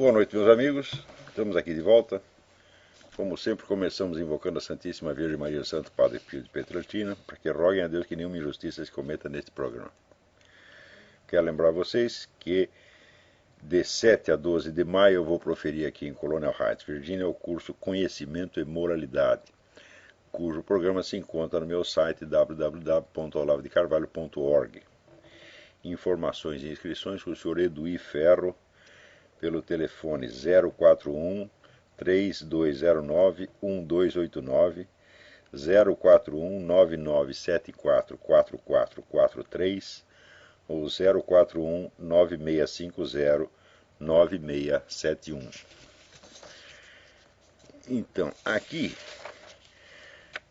Boa noite, meus amigos. Estamos aqui de volta. Como sempre, começamos invocando a Santíssima Virgem Maria do Santo Padre Pio de Pietrelcina, para que roguem a Deus que nenhuma injustiça se cometa neste programa. Quero lembrar a vocês que de 7 a 12 de maio eu vou proferir aqui em Colonial Heights, Virgínia, o curso Conhecimento e Moralidade, cujo programa se encontra no meu site www.olavedecarvalho.org. Informações e inscrições com o Sr. Eduí Ferro, pelo telefone 041 3209 1289, 041 9974 4443 ou 041 9650 9671. Então, aqui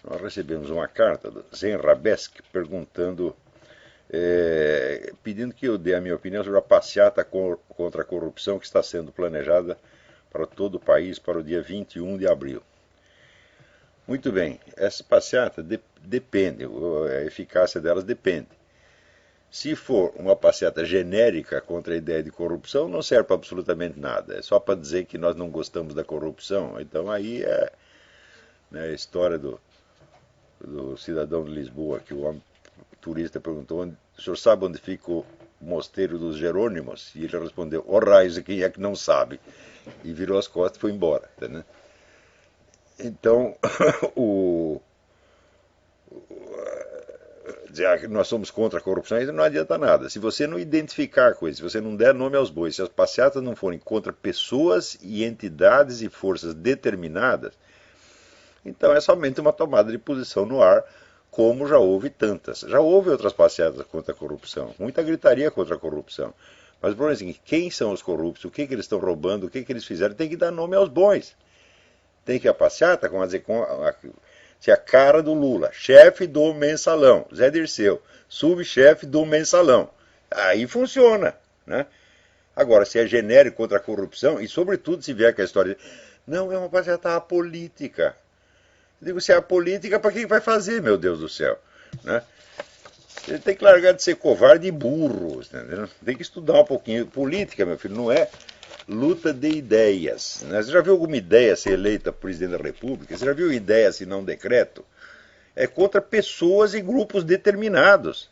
nós recebemos uma carta do Zen Rabesk perguntando, pedindo que eu dê a minha opinião sobre a passeata contra a corrupção que está sendo planejada para todo o país para o dia 21 de abril. Muito bem, essa passeata depende, a eficácia delas depende. Se for uma passeata genérica contra a ideia de corrupção, não serve para absolutamente nada. É só para dizer que nós não gostamos da corrupção. Então aí é, né, a história do cidadão de Lisboa, que o turista perguntou, o senhor sabe onde fica o mosteiro dos Jerônimos? E ele respondeu, ó raios, quem é que não sabe? E virou as costas e foi embora. Né? Então, dizer que nós somos contra a corrupção, isso não adianta nada. Se você não identificar a coisa, se você não der nome aos bois, se as passeatas não forem contra pessoas e entidades e forças determinadas, então é somente uma tomada de posição no ar, como já houve tantas. Já houve outras passeatas contra a corrupção, muita gritaria contra a corrupção. Mas o problema é o seguinte, quem são os corruptos, o que eles estão roubando, o que eles fizeram, tem que dar nome aos bois. Tem que a passeata, se a cara do Lula, chefe do mensalão, Zé Dirceu, subchefe do mensalão, aí funciona, né? Agora, se é genérico contra a corrupção, e sobretudo se vier com a história de, não, é uma passeata apolítica. Eu digo, se é apolítica, para quem vai fazer, meu Deus do céu? Né? Ele tem que largar de ser covarde e burro, entendeu? Tem que estudar um pouquinho. Política, meu filho, não é luta de ideias. Né? Você já viu alguma ideia ser eleita presidente da República? Você já viu ideia se não decreto? É contra pessoas e grupos determinados.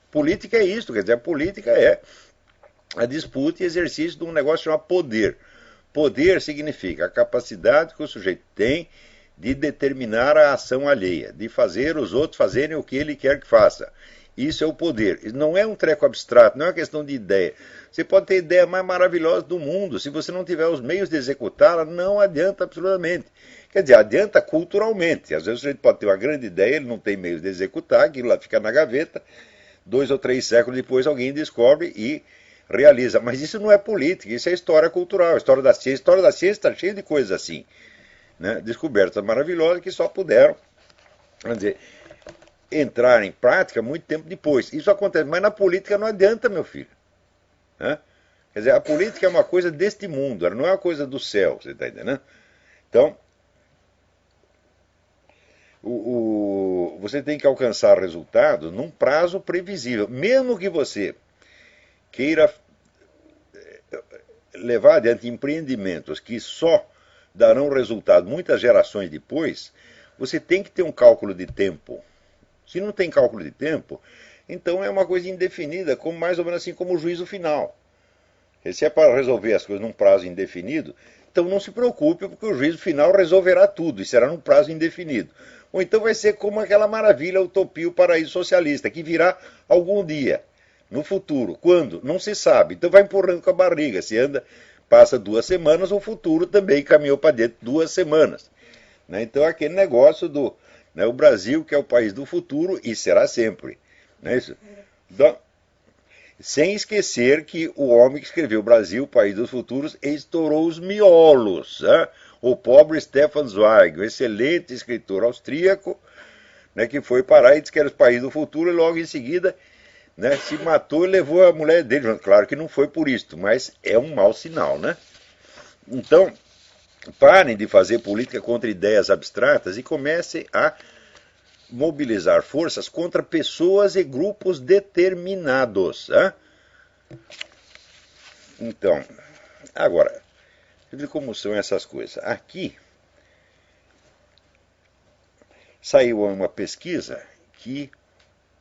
Política é isso, quer dizer, a política é a disputa e exercício de um negócio chamado poder. Poder significa a capacidade que o sujeito tem de determinar a ação alheia, de fazer os outros fazerem o que ele quer que faça. Isso é o poder. Não é um treco abstrato, não é uma questão de ideia. Você pode ter a ideia mais maravilhosa do mundo, se você não tiver os meios de executá-la, não adianta absolutamente. Quer dizer, adianta culturalmente. Às vezes o sujeito pode ter uma grande ideia, ele não tem meios de executar, aquilo lá fica na gaveta, 2 ou 3 séculos depois alguém descobre e realiza. Mas isso não é política, isso é história cultural, história da ciência. A história da ciência está cheia de coisas assim. Né, descobertas maravilhosas que só puderam, vamos dizer, entrar em prática muito tempo depois. Isso acontece, mas na política não adianta, meu filho. Né? Quer dizer, a política é uma coisa deste mundo, ela não é uma coisa do céu, você está entendendo? Então, você tem que alcançar resultados num prazo previsível. Mesmo que você queira levar adiante empreendimentos que só darão resultado muitas gerações depois, você tem que ter um cálculo de tempo. Se não tem cálculo de tempo, então é uma coisa indefinida, como mais ou menos assim como o juízo final. Se é para resolver as coisas num prazo indefinido, então não se preocupe, porque o juízo final resolverá tudo, e será num prazo indefinido. Ou então vai ser como aquela maravilha, a utopia, o paraíso socialista, que virá algum dia, no futuro. Quando? Não se sabe. Então vai empurrando com a barriga, se anda... Passa 2 semanas, o futuro também caminhou para dentro 2 semanas. Né? Então, aquele negócio do... Né, o Brasil, que é o país do futuro, e será sempre. Não é isso? Então, sem esquecer que o homem que escreveu Brasil, país dos futuros, estourou os miolos. Né? O pobre Stefan Zweig, o excelente escritor austríaco, né, que foi parar e disse que era o país do futuro, e logo em seguida... Né, se matou e levou a mulher dele. Claro que não foi por isso, mas é um mau sinal, né? Então, parem de fazer política contra ideias abstratas e comecem a mobilizar forças contra pessoas e grupos determinados. Né? Então, agora, Veja como são essas coisas. Aqui saiu uma pesquisa que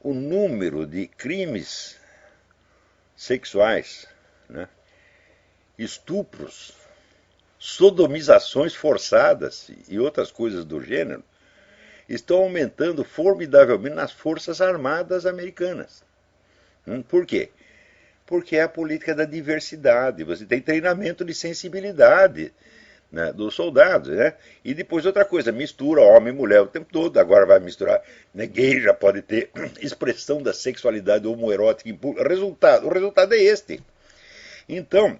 o número de crimes sexuais, né, estupros, sodomizações forçadas e outras coisas do gênero estão aumentando formidavelmente nas Forças Armadas Americanas. Por quê? Porque é a política da diversidade. Você tem treinamento de sensibilidade, né, dos soldados, né? E depois outra coisa, mistura homem e mulher o tempo todo, agora vai misturar, né, gay já pode ter expressão da sexualidade homoerótica em público. O resultado é este. Então,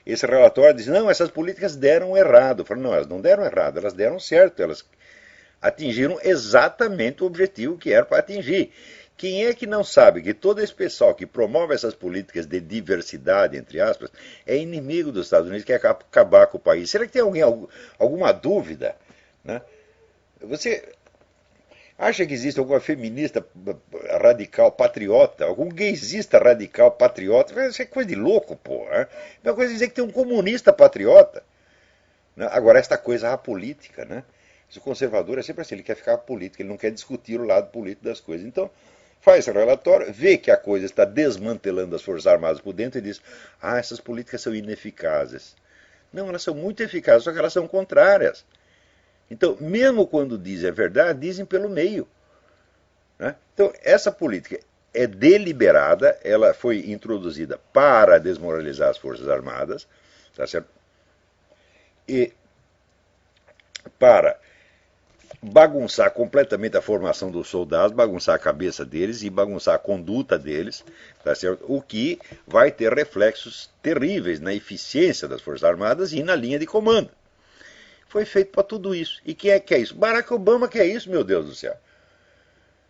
esse relatório diz, não, essas políticas deram errado. Eu falo, não, elas não deram errado, elas deram certo, elas atingiram exatamente o objetivo que era para atingir. Quem é que não sabe que todo esse pessoal que promove essas políticas de diversidade, entre aspas, é inimigo dos Estados Unidos, que quer acabar com o país? Será que tem alguma dúvida? Né? Você acha que existe alguma feminista radical patriota, algum gaysista radical patriota? Isso é coisa de louco, pô. Né? É uma coisa dizer que tem um comunista patriota. Né? Agora, esta coisa apolítica, né? O conservador é sempre assim, ele quer ficar político, ele não quer discutir o lado político das coisas. Então, faz esse relatório, vê que a coisa está desmantelando as Forças Armadas por dentro e diz, essas políticas são ineficazes. Não, elas são muito eficazes, só que elas são contrárias. Então, mesmo quando dizem a verdade, dizem pelo meio. Né? Então, essa política é deliberada, ela foi introduzida para desmoralizar as Forças Armadas, tá certo? E para bagunçar completamente a formação dos soldados, bagunçar a cabeça deles e bagunçar a conduta deles, tá certo? O que vai ter reflexos terríveis na eficiência das Forças Armadas e na linha de comando. Foi feito para tudo isso. E quem é que quer isso? Barack Obama quer isso, meu Deus do céu.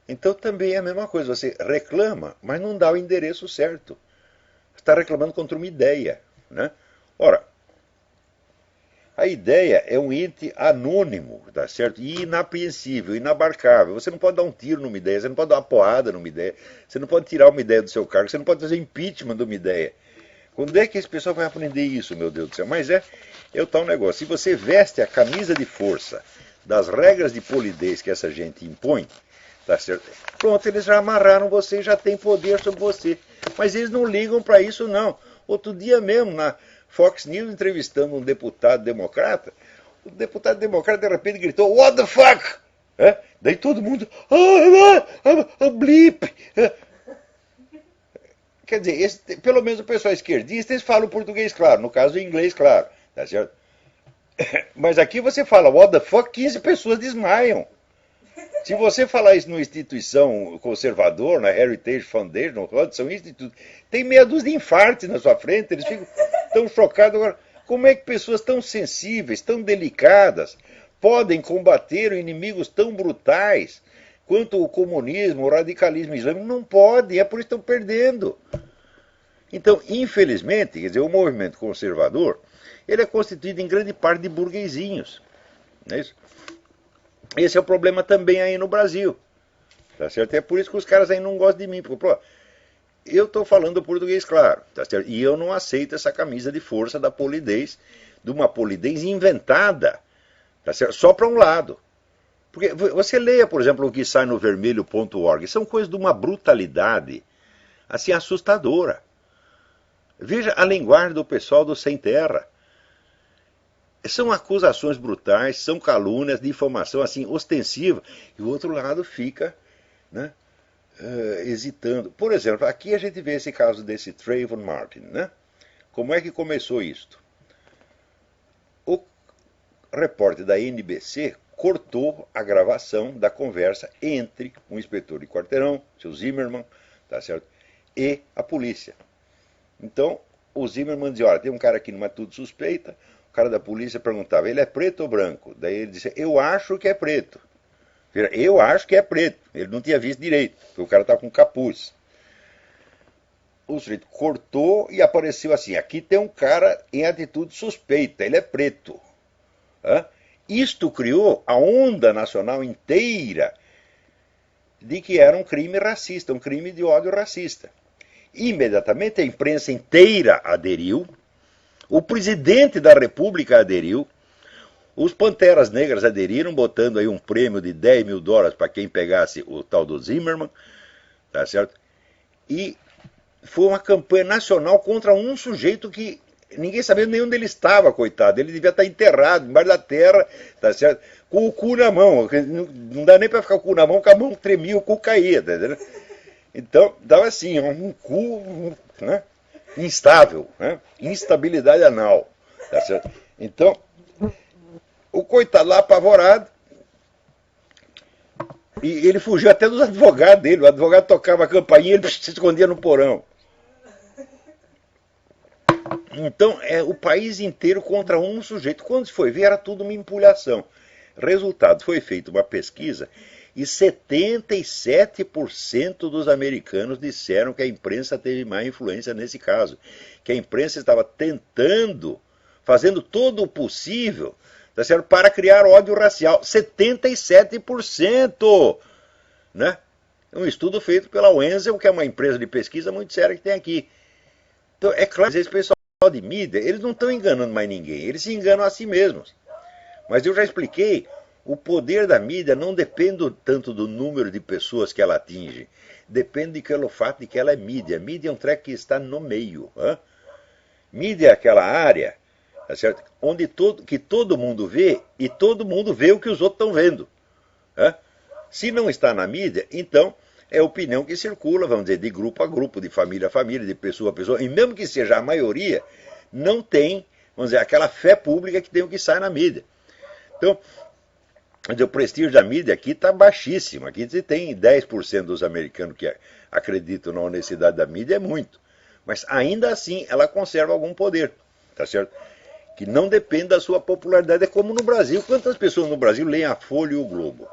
Então também é a mesma coisa, você reclama, mas não dá o endereço certo. Você está reclamando contra uma ideia. Né? Ora, a ideia é um ente anônimo, tá certo? E inapreensível, inabarcável. Você não pode dar um tiro numa ideia, você não pode dar uma porrada numa ideia, você não pode tirar uma ideia do seu cargo, você não pode fazer impeachment de uma ideia. Quando é que esse pessoal vai aprender isso, meu Deus do céu? Mas é o tal negócio. Se você veste a camisa de força das regras de polidez que essa gente impõe, tá certo? Pronto, eles já amarraram você e já têm poder sobre você. Mas eles não ligam para isso, não. Outro dia mesmo, na Fox News, entrevistando um deputado democrata, o deputado democrata de repente gritou, "What the fuck?" Daí todo mundo, blip. Quer dizer, pelo menos o pessoal esquerdista, eles falam português claro, no caso o inglês claro, tá certo? Mas aqui você fala, what the fuck, 15 pessoas desmaiam. Se você falar isso numa instituição conservadora, na Heritage Foundation, no Hudson Institute, tem meia dúzia de infartos na sua frente, eles ficam tão chocados. Agora, como é que pessoas tão sensíveis, tão delicadas, podem combater inimigos tão brutais quanto o comunismo, o radicalismo islâmico? Não podem, é por isso que estão perdendo. Então, infelizmente, quer dizer, o movimento conservador, ele é constituído em grande parte de burguesinhos. Não é isso? Esse é o problema também aí no Brasil. Tá certo? É por isso que os caras aí não gostam de mim. Porque, pô, eu estou falando português claro. Tá certo? E eu não aceito essa camisa de força da polidez, de uma polidez inventada. Tá certo? Só para um lado. Porque você leia, por exemplo, o que sai no vermelho.org. São coisas de uma brutalidade assim assustadora. Veja a linguagem do pessoal do Sem Terra. São acusações brutais, são calúnias, difamação assim ostensiva, e o outro lado fica, né, hesitando. Por exemplo, aqui a gente vê esse caso desse Trayvon Martin, né? Como é que começou isto? O repórter da NBC cortou a gravação da conversa entre um inspetor de quarteirão, seu Zimmerman, tá certo, e a polícia. Então, o Zimmerman dizia, olha, tem um cara aqui numa tudo suspeita. O cara da polícia perguntava, ele é preto ou branco? Daí ele disse, eu acho que é preto. Eu acho que é preto. Ele não tinha visto direito, porque o cara estava com capuz. O sujeito cortou e apareceu assim, aqui tem um cara em atitude suspeita, ele é preto. Isto criou a onda nacional inteira de que era um crime racista, um crime de ódio racista. Imediatamente a imprensa inteira aderiu. O presidente da República aderiu, os Panteras Negras aderiram, botando aí um prêmio de $10.000 para quem pegasse o tal do Zimmermann, tá certo? E foi uma campanha nacional contra um sujeito que ninguém sabia nem onde ele estava, coitado. Ele devia estar enterrado embaixo da terra, tá certo? Com o cu na mão. Não dá nem para ficar com o cu na mão, porque a mão tremia, o cu caía, tá entendendo? Então, dava assim, um cu, né, instável, né? Instabilidade anal, tá certo? Então, o coitado lá apavorado, e ele fugiu até dos advogados dele. O advogado tocava a campainha e ele se escondia no porão. Então, é o país inteiro contra um sujeito. Quando se foi ver, era tudo uma empulhação. Resultado, foi feita uma pesquisa e 77% dos americanos disseram que a imprensa teve má influência nesse caso. Que a imprensa estava tentando, fazendo todo o possível, tá certo, para criar ódio racial. 77%! Né? Um estudo feito pela Wenzel, que é uma empresa de pesquisa muito séria que tem aqui. Então, é claro, esse pessoal de mídia, eles não estão enganando mais ninguém, eles se enganam a si mesmos. Mas eu já expliquei, o poder da mídia não depende tanto do número de pessoas que ela atinge, depende pelo fato de que ela é mídia. Mídia é um treco que está no meio. Hein? Mídia é aquela área, tá certo? Onde todo mundo vê e todo mundo vê o que os outros estão vendo. Hein? Se não está na mídia, então é opinião que circula, vamos dizer, de grupo a grupo, de família a família, de pessoa a pessoa, e mesmo que seja a maioria, não tem, vamos dizer, aquela fé pública que tem o que sai na mídia. Então, o prestígio da mídia aqui está baixíssimo. Aqui você tem 10% dos americanos que acreditam na honestidade da mídia, é muito. Mas ainda assim, ela conserva algum poder, tá certo? Que não depende da sua popularidade. É como no Brasil. Quantas pessoas no Brasil leem a Folha e o Globo?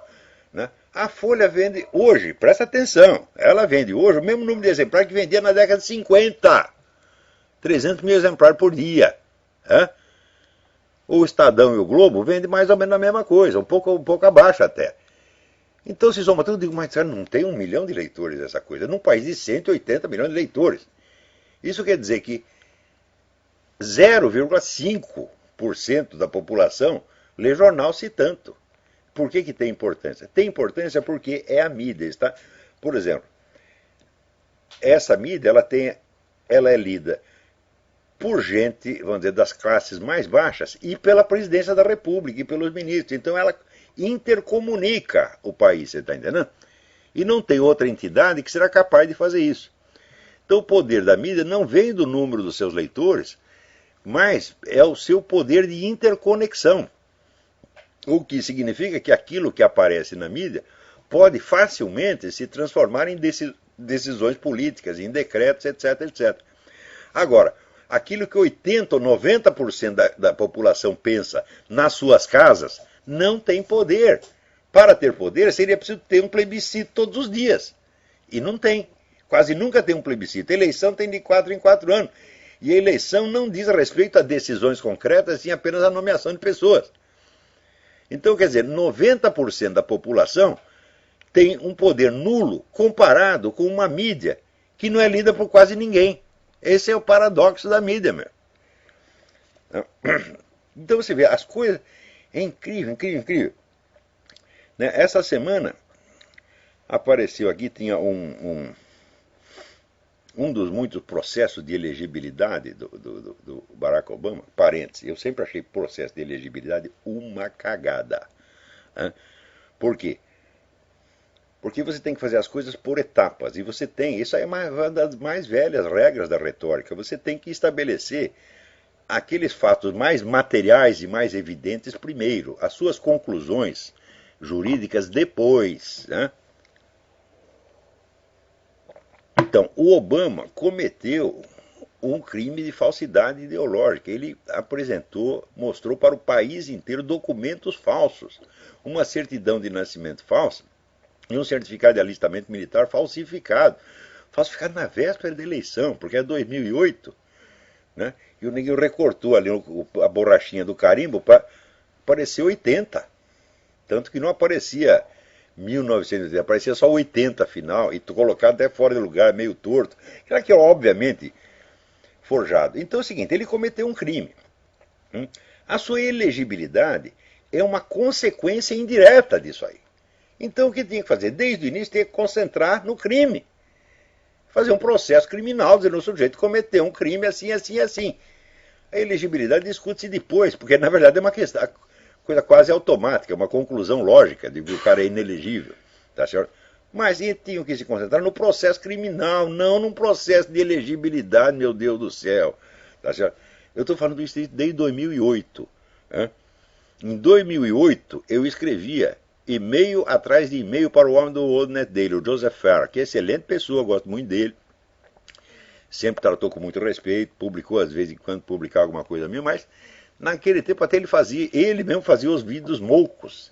Né? A Folha vende hoje, presta atenção, ela vende hoje o mesmo número de exemplares que vendia na década de 50. 300 mil exemplares por dia. Né? O Estadão e o Globo vendem mais ou menos a mesma coisa, um pouco abaixo até. Então, se soma tudo, eu digo, mas não tem 1 milhão de leitores essa coisa, num país de 180 milhões de leitores. Isso quer dizer que 0,5% da população lê jornal, se tanto. Por que tem importância? Tem importância porque é a mídia. Está? Por exemplo, essa mídia ela é lida por gente, vamos dizer, das classes mais baixas e pela presidência da República e pelos ministros. Então ela intercomunica o país, você está entendendo? E não tem outra entidade que será capaz de fazer isso. Então o poder da mídia não vem do número dos seus leitores, mas é o seu poder de interconexão. O que significa que aquilo que aparece na mídia pode facilmente se transformar em decisões políticas, em decretos, etc, etc. Agora, aquilo que 80% ou 90% da população pensa nas suas casas, não tem poder. Para ter poder, seria preciso ter um plebiscito todos os dias. E não tem. Quase nunca tem um plebiscito. A eleição tem de 4 em 4 anos. E a eleição não diz respeito a decisões concretas, sim apenas a nomeação de pessoas. Então, quer dizer, 90% da população tem um poder nulo comparado com uma mídia que não é lida por quase ninguém. Esse é o paradoxo da mídia, meu. Então você vê, as coisas... É incrível, incrível, incrível. Né? Essa semana apareceu aqui, tinha um dos muitos processos de elegibilidade do Barack Obama, parênteses, eu sempre achei processo de elegibilidade uma cagada. Né? Por quê? Porque você tem que fazer as coisas por etapas, e você tem, isso aí é uma das mais velhas regras da retórica, você tem que estabelecer aqueles fatos mais materiais e mais evidentes primeiro, as suas conclusões jurídicas depois, né? Então, o Obama cometeu um crime de falsidade ideológica. Ele mostrou para o país inteiro documentos falsos, uma certidão de nascimento falsa e um certificado de alistamento militar falsificado na véspera da eleição, porque é 2008, né? E o neguinho recortou ali a borrachinha do carimbo para aparecer 80. Tanto que não aparecia 1980, aparecia só 80 final, e colocado até fora de lugar, meio torto. Aquela que, obviamente, forjado. Então é o seguinte, ele cometeu um crime. A sua elegibilidade é uma consequência indireta disso aí. Então o que tinha que fazer? Desde o início tinha que concentrar no crime. Fazer um processo criminal, dizendo que o sujeito cometeu um crime assim, assim, assim. A elegibilidade discute-se depois, porque na verdade é uma questão, coisa quase automática, uma conclusão lógica de que o cara é inelegível. Tá certo? Mas eles tinham que se concentrar no processo criminal, não num processo de elegibilidade, meu Deus do céu. Tá certo? Eu estou falando isso desde 2008. Né? Em 2008, eu escrevia e-mail atrás de e-mail para o homem do Old Net Daily, o Joseph Farah, que é excelente pessoa, gosto muito dele. Sempre tratou com muito respeito, publicou às vezes em quando publicar alguma coisa minha, mas naquele tempo até ele mesmo fazia os vídeos moucos.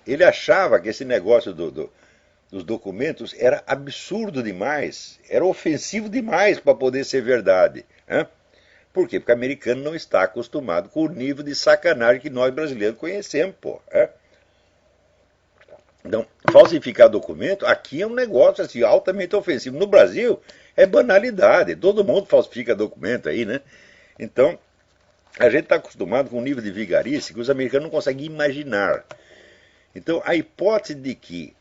Ele achava que esse negócio dos documentos era absurdo demais, era ofensivo demais para poder ser verdade. Né? Por quê? Porque o americano não está acostumado com o nível de sacanagem que nós brasileiros conhecemos, pô. Né? Então, falsificar documento aqui é um negócio assim, altamente ofensivo. No Brasil é banalidade, todo mundo falsifica documento aí, né? Então, a gente está acostumado com um nível de vigarice que os americanos não conseguem imaginar. Então, a hipótese de que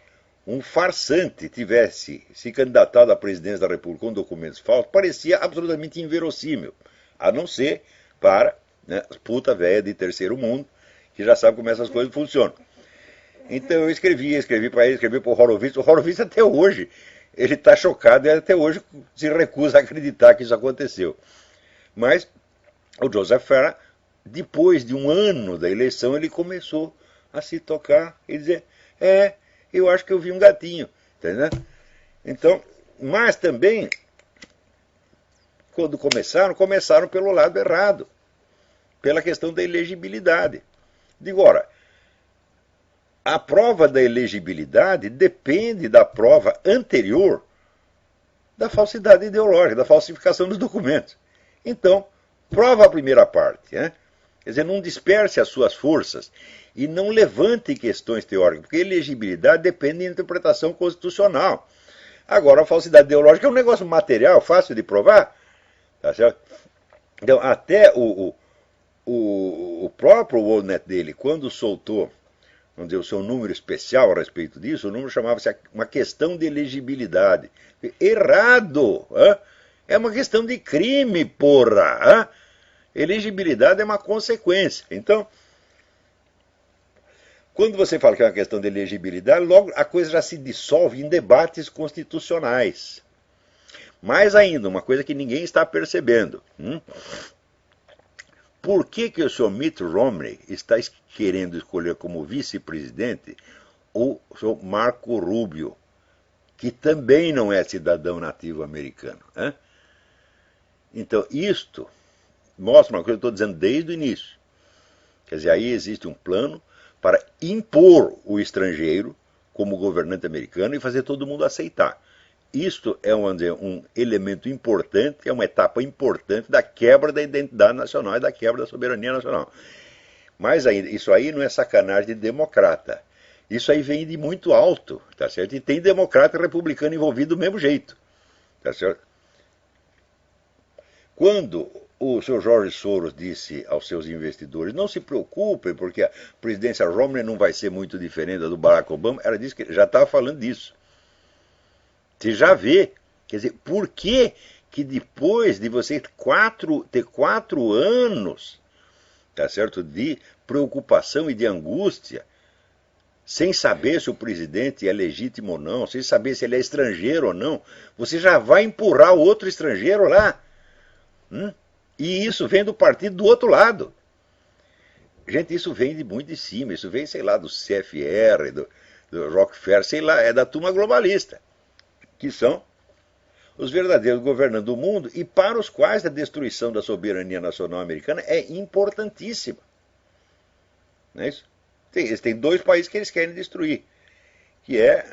um farsante tivesse se candidatado à presidência da República com documentos falsos parecia absolutamente inverossímil, a não ser para puta velha de terceiro mundo, que já sabe como essas coisas funcionam. Então eu escrevi para ele, escrevi para o Horowitz até hoje, ele está chocado e até hoje se recusa a acreditar que isso aconteceu. Mas o Joseph Farah, depois de um ano da eleição, ele começou a se tocar e dizer, eu acho que eu vi um gatinho, entendeu? Então, mas também, quando começaram pelo lado errado, pela questão da elegibilidade. Digo, ora, a prova da elegibilidade depende da prova anterior da falsidade ideológica, da falsificação dos documentos. Então, prova a primeira parte. Né? Quer dizer, não disperse as suas forças e não levante questões teóricas, porque elegibilidade depende de interpretação constitucional. Agora, a falsidade ideológica é um negócio material, fácil de provar. Tá certo? Então, até o próprio WorldNet dele, quando soltou, vamos dizer, o seu número especial a respeito disso, o número chamava-se uma questão de elegibilidade. Errado! Hein? É uma questão de crime, porra! Hein? Elegibilidade é uma consequência. Então, quando você fala que é uma questão de elegibilidade, logo a coisa já se dissolve em debates constitucionais. Mais ainda, uma coisa que ninguém está percebendo. Por que o senhor Mitt Romney está querendo escolher como vice-presidente o senhor Marco Rubio, que também não é cidadão nativo americano? Hein? Então, isto mostra uma coisa que eu estou dizendo desde o início. Quer dizer, aí existe um plano para impor o estrangeiro como governante americano e fazer todo mundo aceitar. Isto é um elemento importante, é uma etapa importante da quebra da identidade nacional e da quebra da soberania nacional. Mas ainda, isso aí não é sacanagem de democrata. Isso aí vem de muito alto, tá certo? E tem democrata e republicano envolvido do mesmo jeito, tá certo? Quando o Sr. George Soros disse aos seus investidores, não se preocupem, porque a presidência Romney não vai ser muito diferente da do Barack Obama, ela disse que já estava falando disso. Você já vê, quer dizer, por que depois de você ter 4 anos, tá certo, de preocupação e de angústia, sem saber se o presidente é legítimo ou não, sem saber se ele é estrangeiro ou não, você já vai empurrar o outro estrangeiro lá. E isso vem do partido do outro lado. Gente, isso vem de muito de cima, isso vem, sei lá, do CFR, do Rockefeller, sei lá, é da turma globalista, que são os verdadeiros governantes do mundo e para os quais a destruição da soberania nacional americana é importantíssima. Não é isso? Eles têm 2 países que eles querem destruir, que é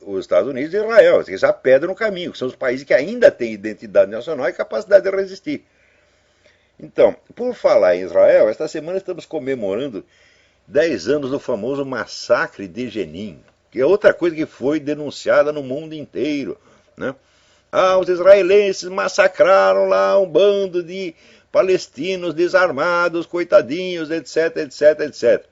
os Estados Unidos e Israel. Eles a pedra no caminho, que são os países que ainda têm identidade nacional e capacidade de resistir. Então, por falar em Israel, esta semana estamos comemorando 10 anos do famoso massacre de Jenin, que é outra coisa que foi denunciada no mundo inteiro, né? Ah, os israelenses massacraram lá um bando de palestinos desarmados, coitadinhos, etc, etc, etc.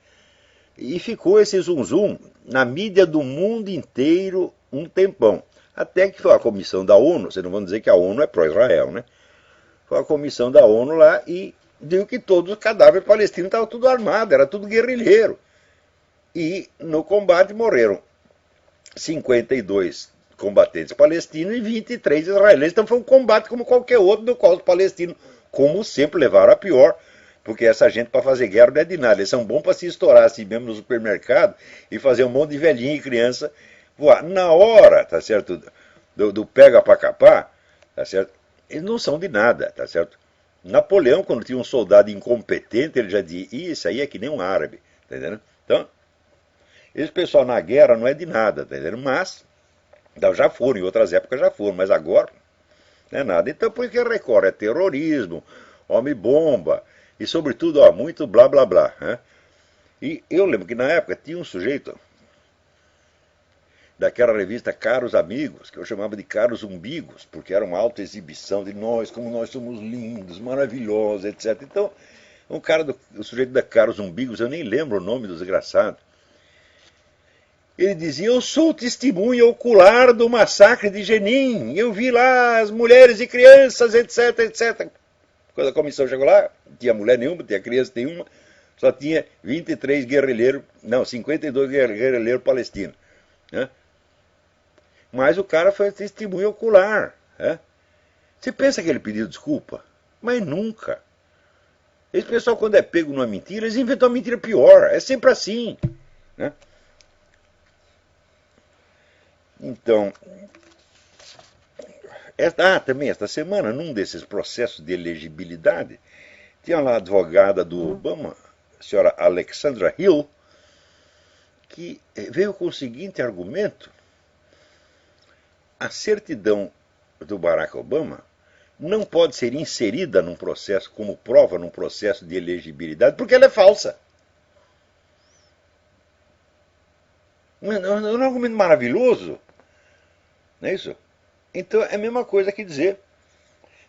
E ficou esse zum na mídia do mundo inteiro um tempão. Até que foi a comissão da ONU, vocês não vão dizer que a ONU é pró-Israel, né? Foi a comissão da ONU lá e viu que todos os cadáveres palestinos estavam tudo armado, era tudo guerrilheiro. E no combate morreram 52 combatentes palestinos e 23 israelenses. Então foi um combate como qualquer outro, do qual os palestinos, como sempre, levaram a pior, porque essa gente para fazer guerra não é de nada. Eles são bons para se estourar assim mesmo no supermercado e fazer um monte de velhinho e criança voar. Na hora, tá certo, do pega para capar, tá certo, eles não são de nada, tá certo. Napoleão, quando tinha um soldado incompetente, ele já dizia, isso aí é que nem um árabe, tá entendendo? Então, esse pessoal na guerra não é de nada, tá entendendo? Mas já foram, em outras épocas já foram, mas agora não é nada. Então por que recorre? É terrorismo, homem-bomba, e sobretudo, ó, muito blá blá blá. Né? E eu lembro que na época tinha um sujeito daquela revista Caros Amigos, que eu chamava de Caros Umbigos, porque era uma autoexibição de nós, como nós somos lindos, maravilhosos, etc. Então, o sujeito da Caros Umbigos, eu nem lembro o nome do desgraçado, ele dizia, eu sou testemunha ocular do massacre de Jenin, eu vi lá as mulheres e crianças, etc, etc. Quando a comissão chegou lá, não tinha mulher nenhuma, tinha criança nenhuma, só tinha 23 guerrilheiros, não, 52 guerrilheiros palestinos. Né? Mas o cara foi testemunha ocular. Né? Você pensa que ele pediu desculpa? Mas nunca. Esse pessoal, quando é pego numa mentira, eles inventam uma mentira pior. É sempre assim. Né? Então, também esta semana, num desses processos de elegibilidade, tinha lá a advogada do Obama, a senhora Alexandra Hill, que veio com o seguinte argumento: a certidão do Barack Obama não pode ser inserida num processo, como prova num processo de elegibilidade, porque ela é falsa. Não é um argumento maravilhoso? Não é isso? Então é a mesma coisa que dizer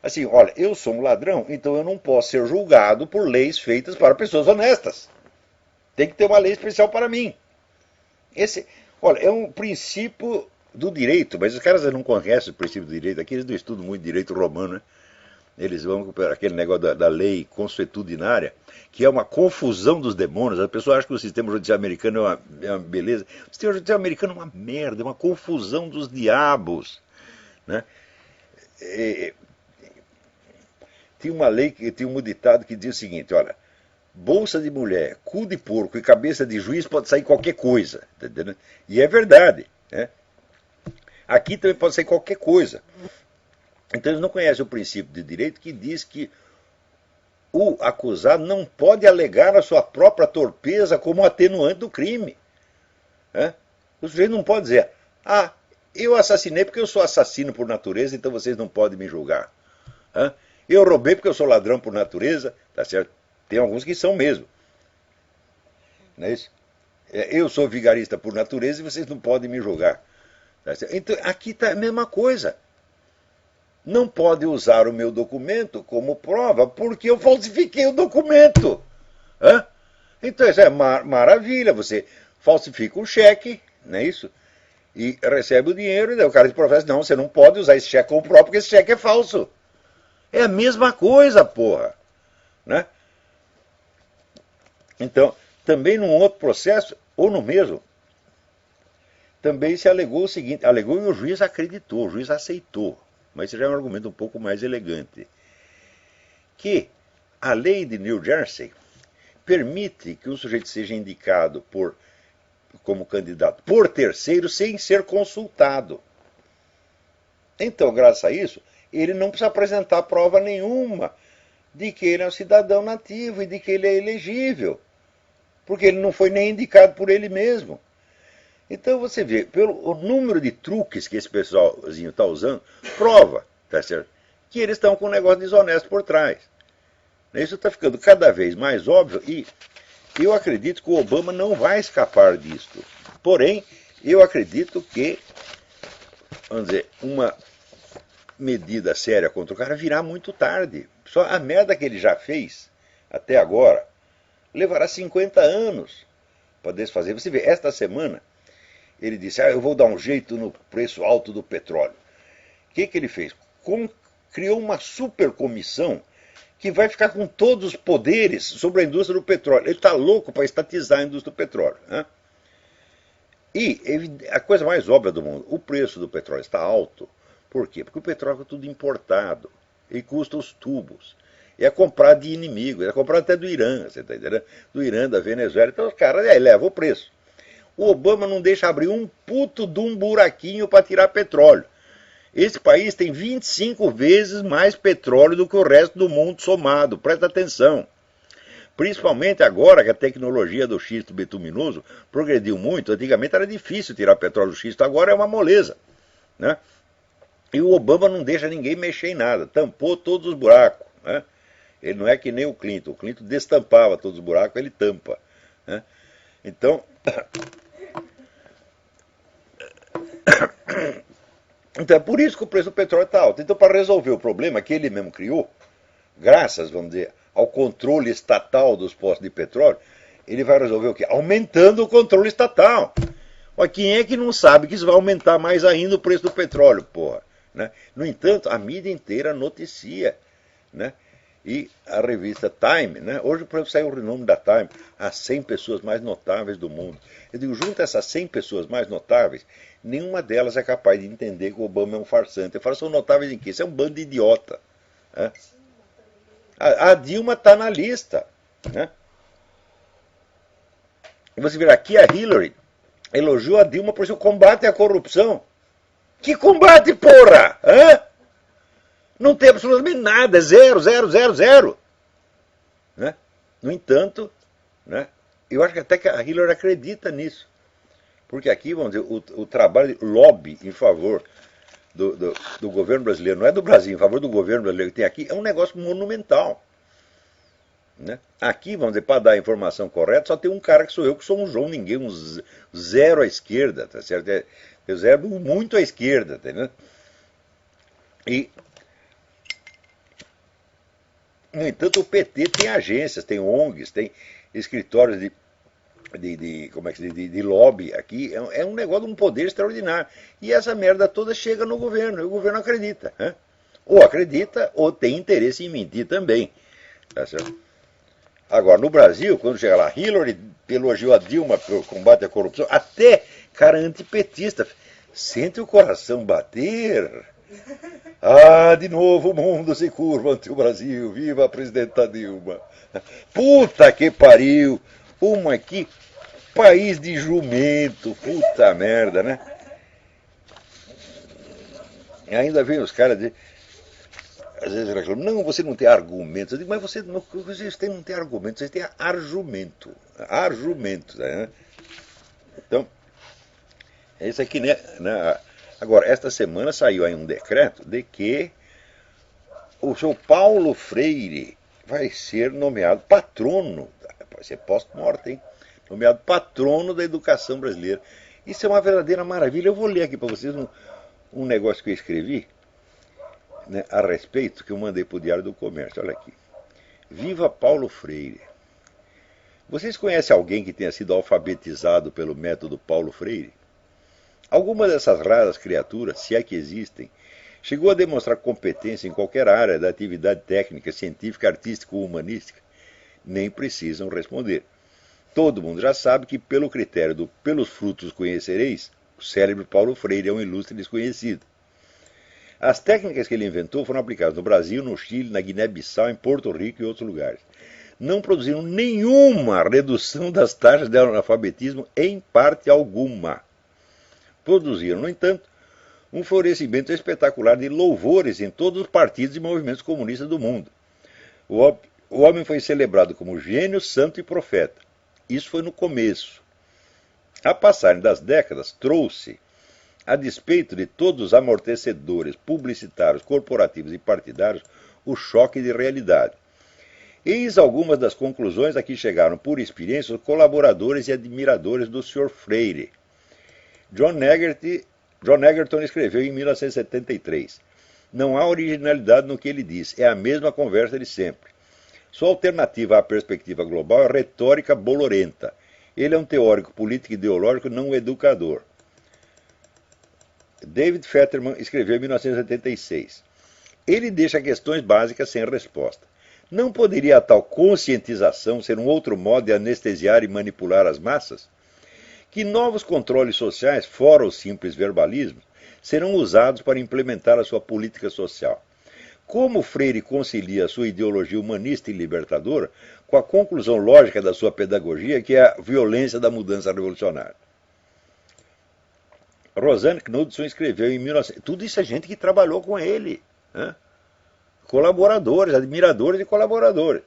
assim, olha, eu sou um ladrão, então eu não posso ser julgado por leis feitas para pessoas honestas. Tem que ter uma lei especial para mim. Olha, é um princípio do direito, mas os caras não conhecem o princípio do direito, aqui eles não estudam muito direito romano, né? Eles vão para aquele negócio da lei consuetudinária, que é uma confusão dos demônios. As pessoas acham que o sistema judicial americano é uma beleza. O sistema judicial americano é uma merda, é uma confusão dos diabos. Né? Tinha uma lei, tinha um ditado que dizia o seguinte, olha, bolsa de mulher, cu de porco e cabeça de juiz pode sair qualquer coisa. Tá entendendo? E é verdade. Né? Aqui também pode sair qualquer coisa. Então eles não conhecem o princípio de direito que diz que o acusado não pode alegar a sua própria torpeza como atenuante do crime. O sujeito não pode dizer, eu assassinei porque eu sou assassino por natureza, então vocês não podem me julgar. Eu roubei porque eu sou ladrão por natureza, tá certo? Tem alguns que são mesmo. Não é isso? Eu sou vigarista por natureza e vocês não podem me julgar. Tá certo? Então aqui está a mesma coisa. Não pode usar o meu documento como prova porque eu falsifiquei o documento. Então isso é maravilha, você falsifica o cheque, não é isso? E recebe o dinheiro, e daí o cara diz para o professor, não, você não pode usar esse cheque como prova porque esse cheque é falso. É a mesma coisa, porra. Né? Então, também num outro processo, ou no mesmo, também se alegou o seguinte, alegou e o juiz acreditou, o juiz aceitou. Mas isso já é um argumento um pouco mais elegante. Que a lei de New Jersey permite que um sujeito seja indicado como candidato por terceiro sem ser consultado. Então, graças a isso, ele não precisa apresentar prova nenhuma de que ele é um cidadão nativo e de que ele é elegível. Porque ele não foi nem indicado por ele mesmo. Então você vê, pelo número de truques que esse pessoalzinho está usando, prova, tá certo? Que eles estão com um negócio desonesto por trás. Isso está ficando cada vez mais óbvio e eu acredito que o Obama não vai escapar disto. Porém, eu acredito que, vamos dizer, uma medida séria contra o cara virá muito tarde. Só a merda que ele já fez até agora levará 50 anos para desfazer. Você vê, esta semana ele disse, eu vou dar um jeito no preço alto do petróleo. O que ele fez? Criou uma super comissão que vai ficar com todos os poderes sobre a indústria do petróleo. Ele está louco para estatizar a indústria do petróleo. Né? E a coisa mais óbvia do mundo, o preço do petróleo está alto. Por quê? Porque o petróleo é tudo importado. E custa os tubos. E é comprado de inimigo. É comprado até do Irã, você está entendendo? Do Irã, da Venezuela. Então os caras levam o preço. O Obama não deixa abrir um puto de um buraquinho para tirar petróleo. Esse país tem 25 vezes mais petróleo do que o resto do mundo somado. Presta atenção. Principalmente agora que a tecnologia do xisto bituminoso progrediu muito. Antigamente era difícil tirar petróleo do xisto, agora é uma moleza. Né? E o Obama não deixa ninguém mexer em nada. Tampou todos os buracos. Né? Ele não é que nem o Clinton. O Clinton destampava todos os buracos, ele tampa. Né? Então... Então é por isso que o preço do petróleo está alto. Então, para resolver o problema que ele mesmo criou, graças, vamos dizer, ao controle estatal dos postos de petróleo, ele vai resolver o quê? Aumentando o controle estatal. Mas quem é que não sabe que isso vai aumentar mais ainda o preço do petróleo, porra? Né? No entanto, a mídia inteira noticia. Né? E a revista Time, né? Hoje, por exemplo, saiu o nome da Time, as 100 pessoas mais notáveis do mundo. Eu digo, junto a essas 100 pessoas mais notáveis, nenhuma delas é capaz de entender que o Obama é um farsante. Eu falo, são notáveis em quê? Isso é um bando de idiota. Né? A Dilma está na lista. Né? Você vê aqui, a Hillary elogiou a Dilma por seu combate à corrupção. Que combate, porra? Hã? Não tem absolutamente nada, é zero, zero, zero, zero. Né? No entanto, né, eu acho que até que a Hillary acredita nisso. Porque aqui, vamos dizer, o trabalho de lobby em favor do governo brasileiro, não é do Brasil, em favor do governo brasileiro que tem aqui, é um negócio monumental. Né? Aqui, vamos dizer, para dar a informação correta, só tem um cara que sou eu, que sou um João Ninguém, um zero à esquerda, tá certo? É zero muito à esquerda, tá entendendo? E, no entanto, o PT tem agências, tem ONGs, tem escritórios de lobby aqui, é um negócio de um poder extraordinário. E essa merda toda chega no governo, e o governo acredita. Né? Ou acredita, ou tem interesse em mentir também. Tá certo? Agora, no Brasil, quando chega lá, Hillary elogiou a Dilma pelo combate à corrupção, até cara antipetista, sente o coração bater. Ah, de novo o mundo se curva ante o Brasil, viva a presidenta Dilma. Puta que pariu, uma aqui, país de jumento, puta merda, né? E ainda vem os caras dizer, às vezes reclamam, não, você não tem argumentos. Eu digo, mas vocês não têm argumentos, vocês têm argumento. Argumento, né? Então, é isso aqui, né? Agora, esta semana saiu aí um decreto de que o seu Paulo Freire vai ser nomeado patrono, vai ser post-mortem, nomeado patrono da educação brasileira. Isso é uma verdadeira maravilha. Eu vou ler aqui para vocês um negócio que eu escrevi, né, a respeito, que eu mandei para o Diário do Comércio. Olha aqui. Viva Paulo Freire. Vocês conhecem alguém que tenha sido alfabetizado pelo método Paulo Freire? Alguma dessas raras criaturas, se é que existem, chegou a demonstrar competência em qualquer área da atividade técnica, científica, artística ou humanística? Nem precisam responder. Todo mundo já sabe que, pelo critério do pelos frutos conhecereis, o célebre Paulo Freire é um ilustre desconhecido. As técnicas que ele inventou foram aplicadas no Brasil, no Chile, na Guiné-Bissau, em Porto Rico e outros lugares. Não produziram nenhuma redução das taxas de analfabetismo em parte alguma. Produziram, no entanto, um florescimento espetacular de louvores em todos os partidos e movimentos comunistas do mundo. O homem foi celebrado como gênio, santo e profeta. Isso foi no começo. A passagem das décadas trouxe, a despeito de todos os amortecedores publicitários, corporativos e partidários, o choque de realidade. Eis algumas das conclusões a que chegaram por experiência os colaboradores e admiradores do Sr. Freire. John Egerton escreveu em 1973, Não há originalidade no que ele diz, é a mesma conversa de sempre. Sua alternativa à perspectiva global é retórica bolorenta. Ele é um teórico político e ideológico, não um educador. David Fetterman escreveu em 1986. Ele deixa questões básicas sem resposta. Não poderia a tal conscientização ser um outro modo de anestesiar e manipular as massas? Que novos controles sociais, fora os simples verbalismos, serão usados para implementar a sua política social? Como Freire concilia a sua ideologia humanista e libertadora com a conclusão lógica da sua pedagogia, que é a violência da mudança revolucionária? Rosanne Knudson escreveu em 1900... Tudo isso é gente que trabalhou com ele. Né? Colaboradores, admiradores e colaboradores.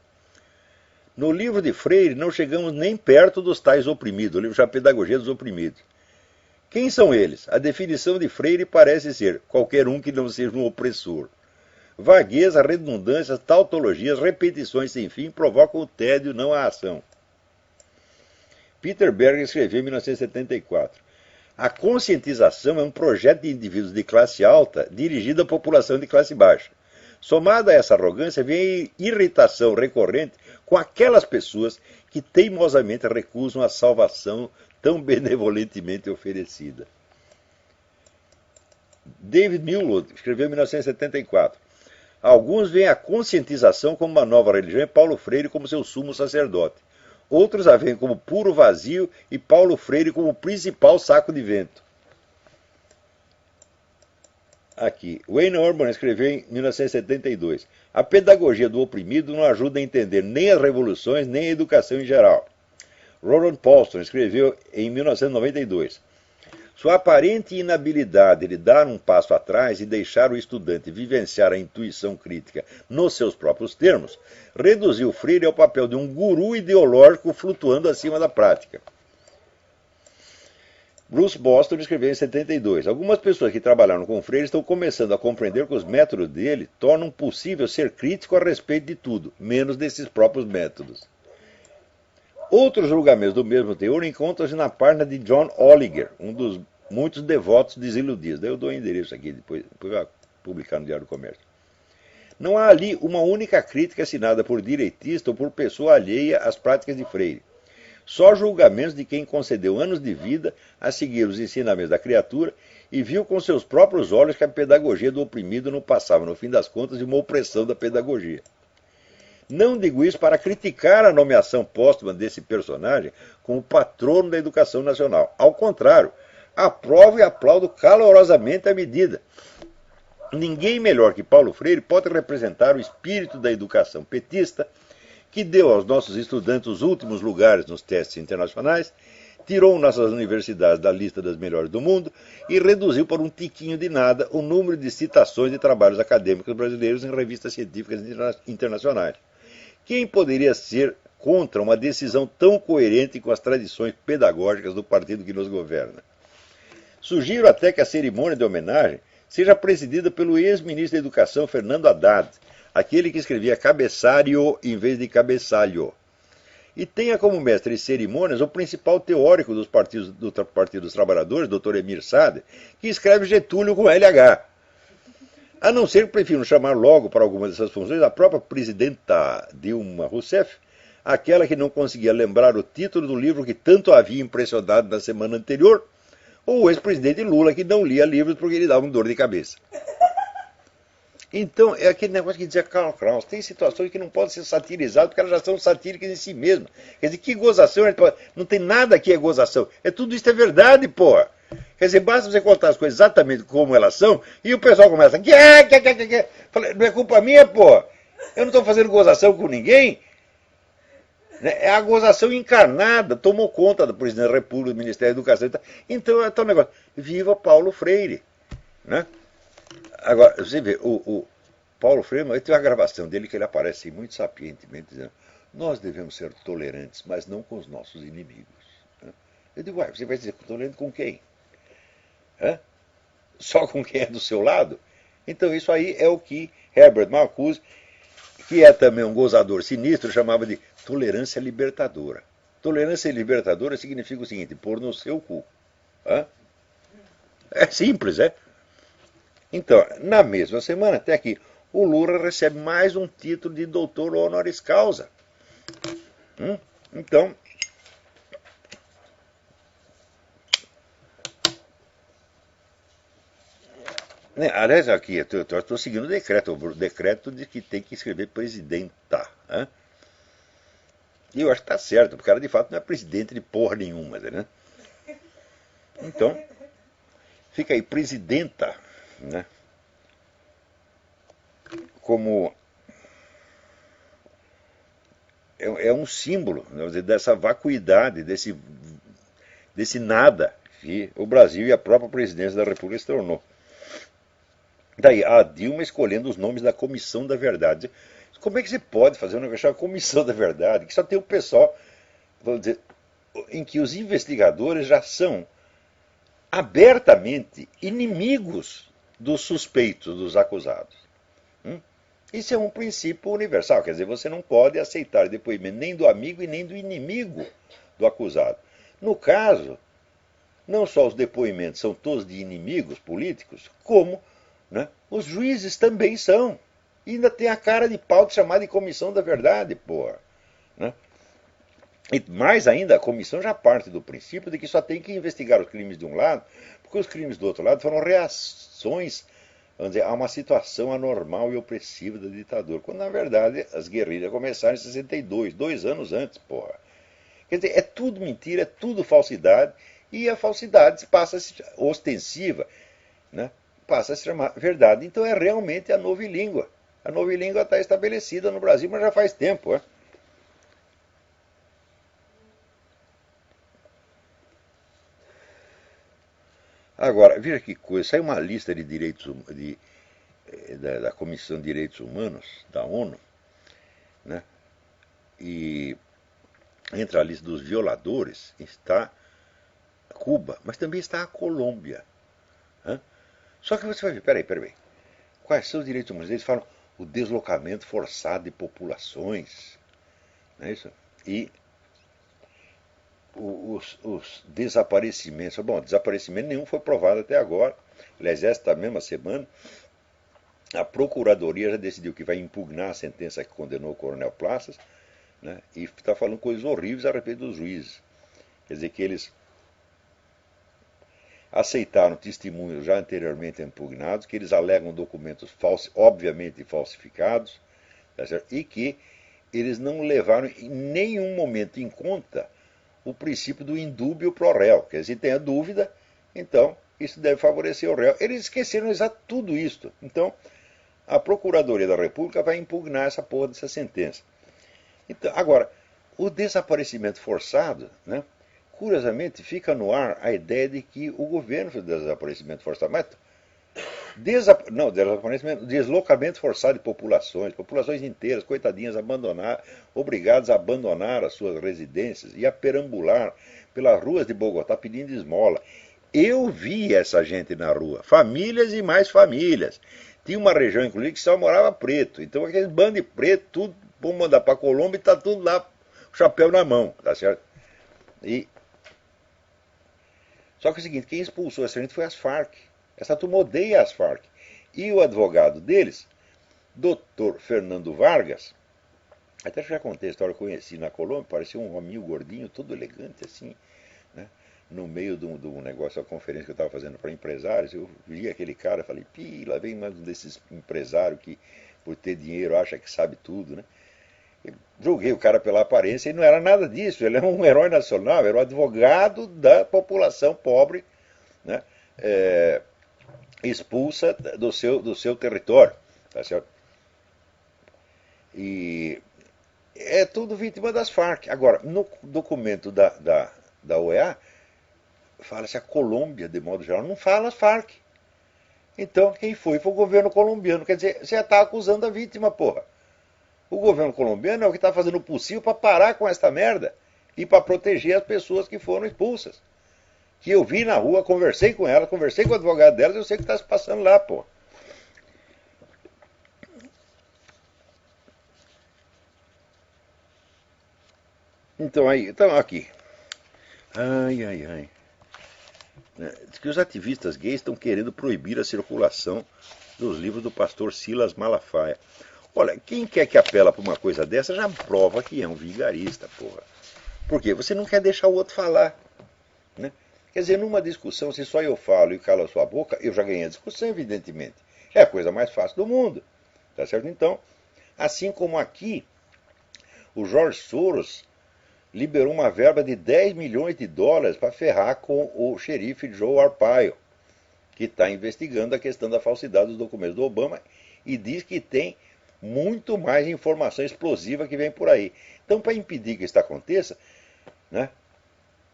No livro de Freire, não chegamos nem perto dos tais oprimidos. O livro chama Pedagogia dos Oprimidos. Quem são eles? A definição de Freire parece ser qualquer um que não seja um opressor. Vagueza, redundâncias, tautologias, repetições sem fim provocam o tédio, não a ação. Peter Berger escreveu em 1974. A conscientização é um projeto de indivíduos de classe alta dirigido à população de classe baixa. Somada a essa arrogância, vem a irritação recorrente com aquelas pessoas que teimosamente recusam a salvação tão benevolentemente oferecida. David Newland escreveu em 1974. Alguns veem a conscientização como uma nova religião e Paulo Freire como seu sumo sacerdote. Outros a veem como puro vazio e Paulo Freire como o principal saco de vento. Aqui, Wayne Orban escreveu em 1972. A pedagogia do oprimido não ajuda a entender nem as revoluções, nem a educação em geral. Roland Paulson escreveu em 1992. Sua aparente inabilidade de dar um passo atrás e deixar o estudante vivenciar a intuição crítica nos seus próprios termos, reduziu Freire ao papel de um guru ideológico flutuando acima da prática. Bruce Boston escreveu em 72. Algumas pessoas que trabalharam com Freire estão começando a compreender que os métodos dele tornam possível ser crítico a respeito de tudo, menos desses próprios métodos. Outros julgamentos do mesmo teor encontram-se na página de John Oliger, um dos muitos devotos desiludidos. Daí eu dou o endereço aqui, depois vai publicar no Diário do Comércio. Não há ali uma única crítica assinada por direitista ou por pessoa alheia às práticas de Freire. Só julgamentos de quem concedeu anos de vida a seguir os ensinamentos da criatura e viu com seus próprios olhos que a pedagogia do oprimido não passava, no fim das contas, de uma opressão da pedagogia. Não digo isso para criticar a nomeação póstuma desse personagem como patrono da educação nacional. Ao contrário, aprovo e aplaudo calorosamente a medida. Ninguém melhor que Paulo Freire pode representar o espírito da educação petista, que deu aos nossos estudantes os últimos lugares nos testes internacionais, tirou nossas universidades da lista das melhores do mundo e reduziu por um tiquinho de nada o número de citações de trabalhos acadêmicos brasileiros em revistas científicas internacionais. Quem poderia ser contra uma decisão tão coerente com as tradições pedagógicas do partido que nos governa? Sugiro até que a cerimônia de homenagem seja presidida pelo ex-ministro da Educação, Fernando Haddad, aquele que escrevia cabeçário em vez de cabeçalho. E tenha como mestre de cerimônias o principal teórico do Partido dos Trabalhadores, Dr. Emir Sader, que escreve Getúlio com LH. A não ser que prefiram chamar logo para algumas dessas funções a própria presidenta Dilma Rousseff, aquela que não conseguia lembrar o título do livro que tanto havia impressionado na semana anterior, ou o ex-presidente Lula, que não lia livros porque lhe davam dor de cabeça. Então, é aquele negócio que dizia Karl Kraus, tem situações que não podem ser satirizadas porque elas já são satíricas em si mesmas. Quer dizer, que gozação, não tem nada que é gozação. Tudo isso é verdade, porra. Quer dizer, basta você contar as coisas exatamente como elas são e o pessoal começa não é culpa minha, porra. Eu não estou fazendo gozação com ninguém. É a gozação encarnada, tomou conta do presidente da República, do Ministério da Educação. Então, é tal negócio. Viva Paulo Freire. Né? Agora, você vê, o Paulo Freire, tem uma gravação dele que ele aparece muito sapientemente dizendo: nós devemos ser tolerantes, mas não com os nossos inimigos. Eu digo, uai, você vai ser tolerante com quem? Só com quem é do seu lado? Então isso aí é o que Herbert Marcuse, que é também um gozador sinistro, chamava de tolerância libertadora. Tolerância libertadora significa o seguinte: pôr no seu cu. É simples, é? Então, na mesma semana, até aqui, o Lula recebe mais um título de doutor honoris causa. Então, né, aliás, aqui, eu estou seguindo o decreto de que tem que escrever presidenta. Né? E eu acho que está certo, porque o cara de fato não é presidente de porra nenhuma, né? Então, fica aí, presidenta, né? Como é um símbolo, vamos dizer, dessa vacuidade, desse nada que o Brasil e a própria presidência da República se tornou. Daí, a Dilma escolhendo os nomes da Comissão da Verdade. Como é que você pode fazer um negócio chamado Comissão da Verdade, que só tem o pessoal, vamos dizer, em que os investigadores já são abertamente inimigos dos suspeitos, dos acusados. Isso é um princípio universal, quer dizer, você não pode aceitar depoimento nem do amigo e nem do inimigo do acusado. No caso, não só os depoimentos são todos de inimigos políticos, como, né, os juízes também são. E ainda tem a cara de pau de chamar de comissão da verdade, porra. Né? E mais ainda, a comissão já parte do princípio de que só tem que investigar os crimes de um lado, porque os crimes do outro lado foram reações, vamos dizer, a uma situação anormal e opressiva da ditadura. Quando, na verdade, as guerrilhas começaram em 62, 2 anos antes, porra. Quer dizer, é tudo mentira, é tudo falsidade, e a falsidade passa a ser ostensiva, né? Passa a se chamar verdade. Então é realmente a novilíngua. A novilíngua está estabelecida no Brasil, mas já faz tempo. Né? Agora, veja que coisa, saiu uma lista de direitos da Comissão de Direitos Humanos da ONU, né? E entre a lista dos violadores está Cuba, mas também está a Colômbia. Né? Só que você vai ver, peraí. Quais são os direitos humanos? Eles falam o deslocamento forçado de populações, não é isso? E os desaparecimentos. Bom, desaparecimento nenhum foi provado até agora. Aliás, esta mesma semana, a Procuradoria já decidiu que vai impugnar a sentença que condenou o Coronel Plaças, né, e está falando coisas horríveis a respeito dos juízes. Quer dizer que eles aceitaram testemunhos já anteriormente impugnados, que eles alegam documentos obviamente falsificados, tá certo? E que eles não levaram em nenhum momento em conta o princípio do indúbio pro réu. Quer dizer, se tem a dúvida, então isso deve favorecer o réu. Eles esqueceram exato tudo isso. Então, a Procuradoria da República vai impugnar essa porra dessa sentença. Então, agora, o desaparecimento forçado, né? Curiosamente, fica no ar a ideia de que o governo fez desaparecimento forçado. Mas deslocamento forçado de populações inteiras, coitadinhas, obrigadas a abandonar as suas residências e a perambular pelas ruas de Bogotá pedindo esmola. Eu vi essa gente na rua, famílias e mais famílias. Tinha uma região, inclusive, que só morava preto. Então, aqueles bandos de preto, tudo, vamos mandar para a Colômbia e está tudo lá, chapéu na mão, tá certo? E só que é o seguinte, quem expulsou essa gente foi as Farc. Essa turma odeia as Farc. E o advogado deles, Dr. Fernando Vargas, até já contei a história, eu conheci na Colômbia, parecia um hominho gordinho, todo elegante assim, né? No meio de um negócio, a conferência que eu estava fazendo para empresários, eu vi aquele cara, falei, lá vem mais um desses empresários que por ter dinheiro acha que sabe tudo, né? Eu julguei o cara pela aparência e não era nada disso, ele é um herói nacional, era o advogado da população pobre, né? Expulsa do seu território, tá certo? E é tudo vítima das Farc. Agora, no documento da OEA, fala-se a Colômbia, de modo geral, não fala as Farc. Então, quem foi o governo colombiano. Quer dizer, você está acusando a vítima, porra. O governo colombiano é o que está fazendo o possível para parar com esta merda e para proteger as pessoas que foram expulsas. Que eu vi na rua, conversei com ela, conversei com o advogado delas, eu sei o que está se passando lá, pô. Então aqui. Ai. né? Diz que os ativistas gays estão querendo proibir a circulação dos livros do pastor Silas Malafaia. Olha, quem quer que apela para uma coisa dessa já prova que é um vigarista, porra. Por quê? Você não quer deixar o outro falar, né? Quer dizer, numa discussão, se só eu falo e calo a sua boca, eu já ganhei a discussão, evidentemente. É a coisa mais fácil do mundo. Tá certo? Então, assim como aqui, o George Soros liberou uma verba de 10 milhões de dólares para ferrar com o xerife Joe Arpaio, que está investigando a questão da falsidade dos documentos do Obama e diz que tem muito mais informação explosiva que vem por aí. Então, para impedir que isso aconteça, né,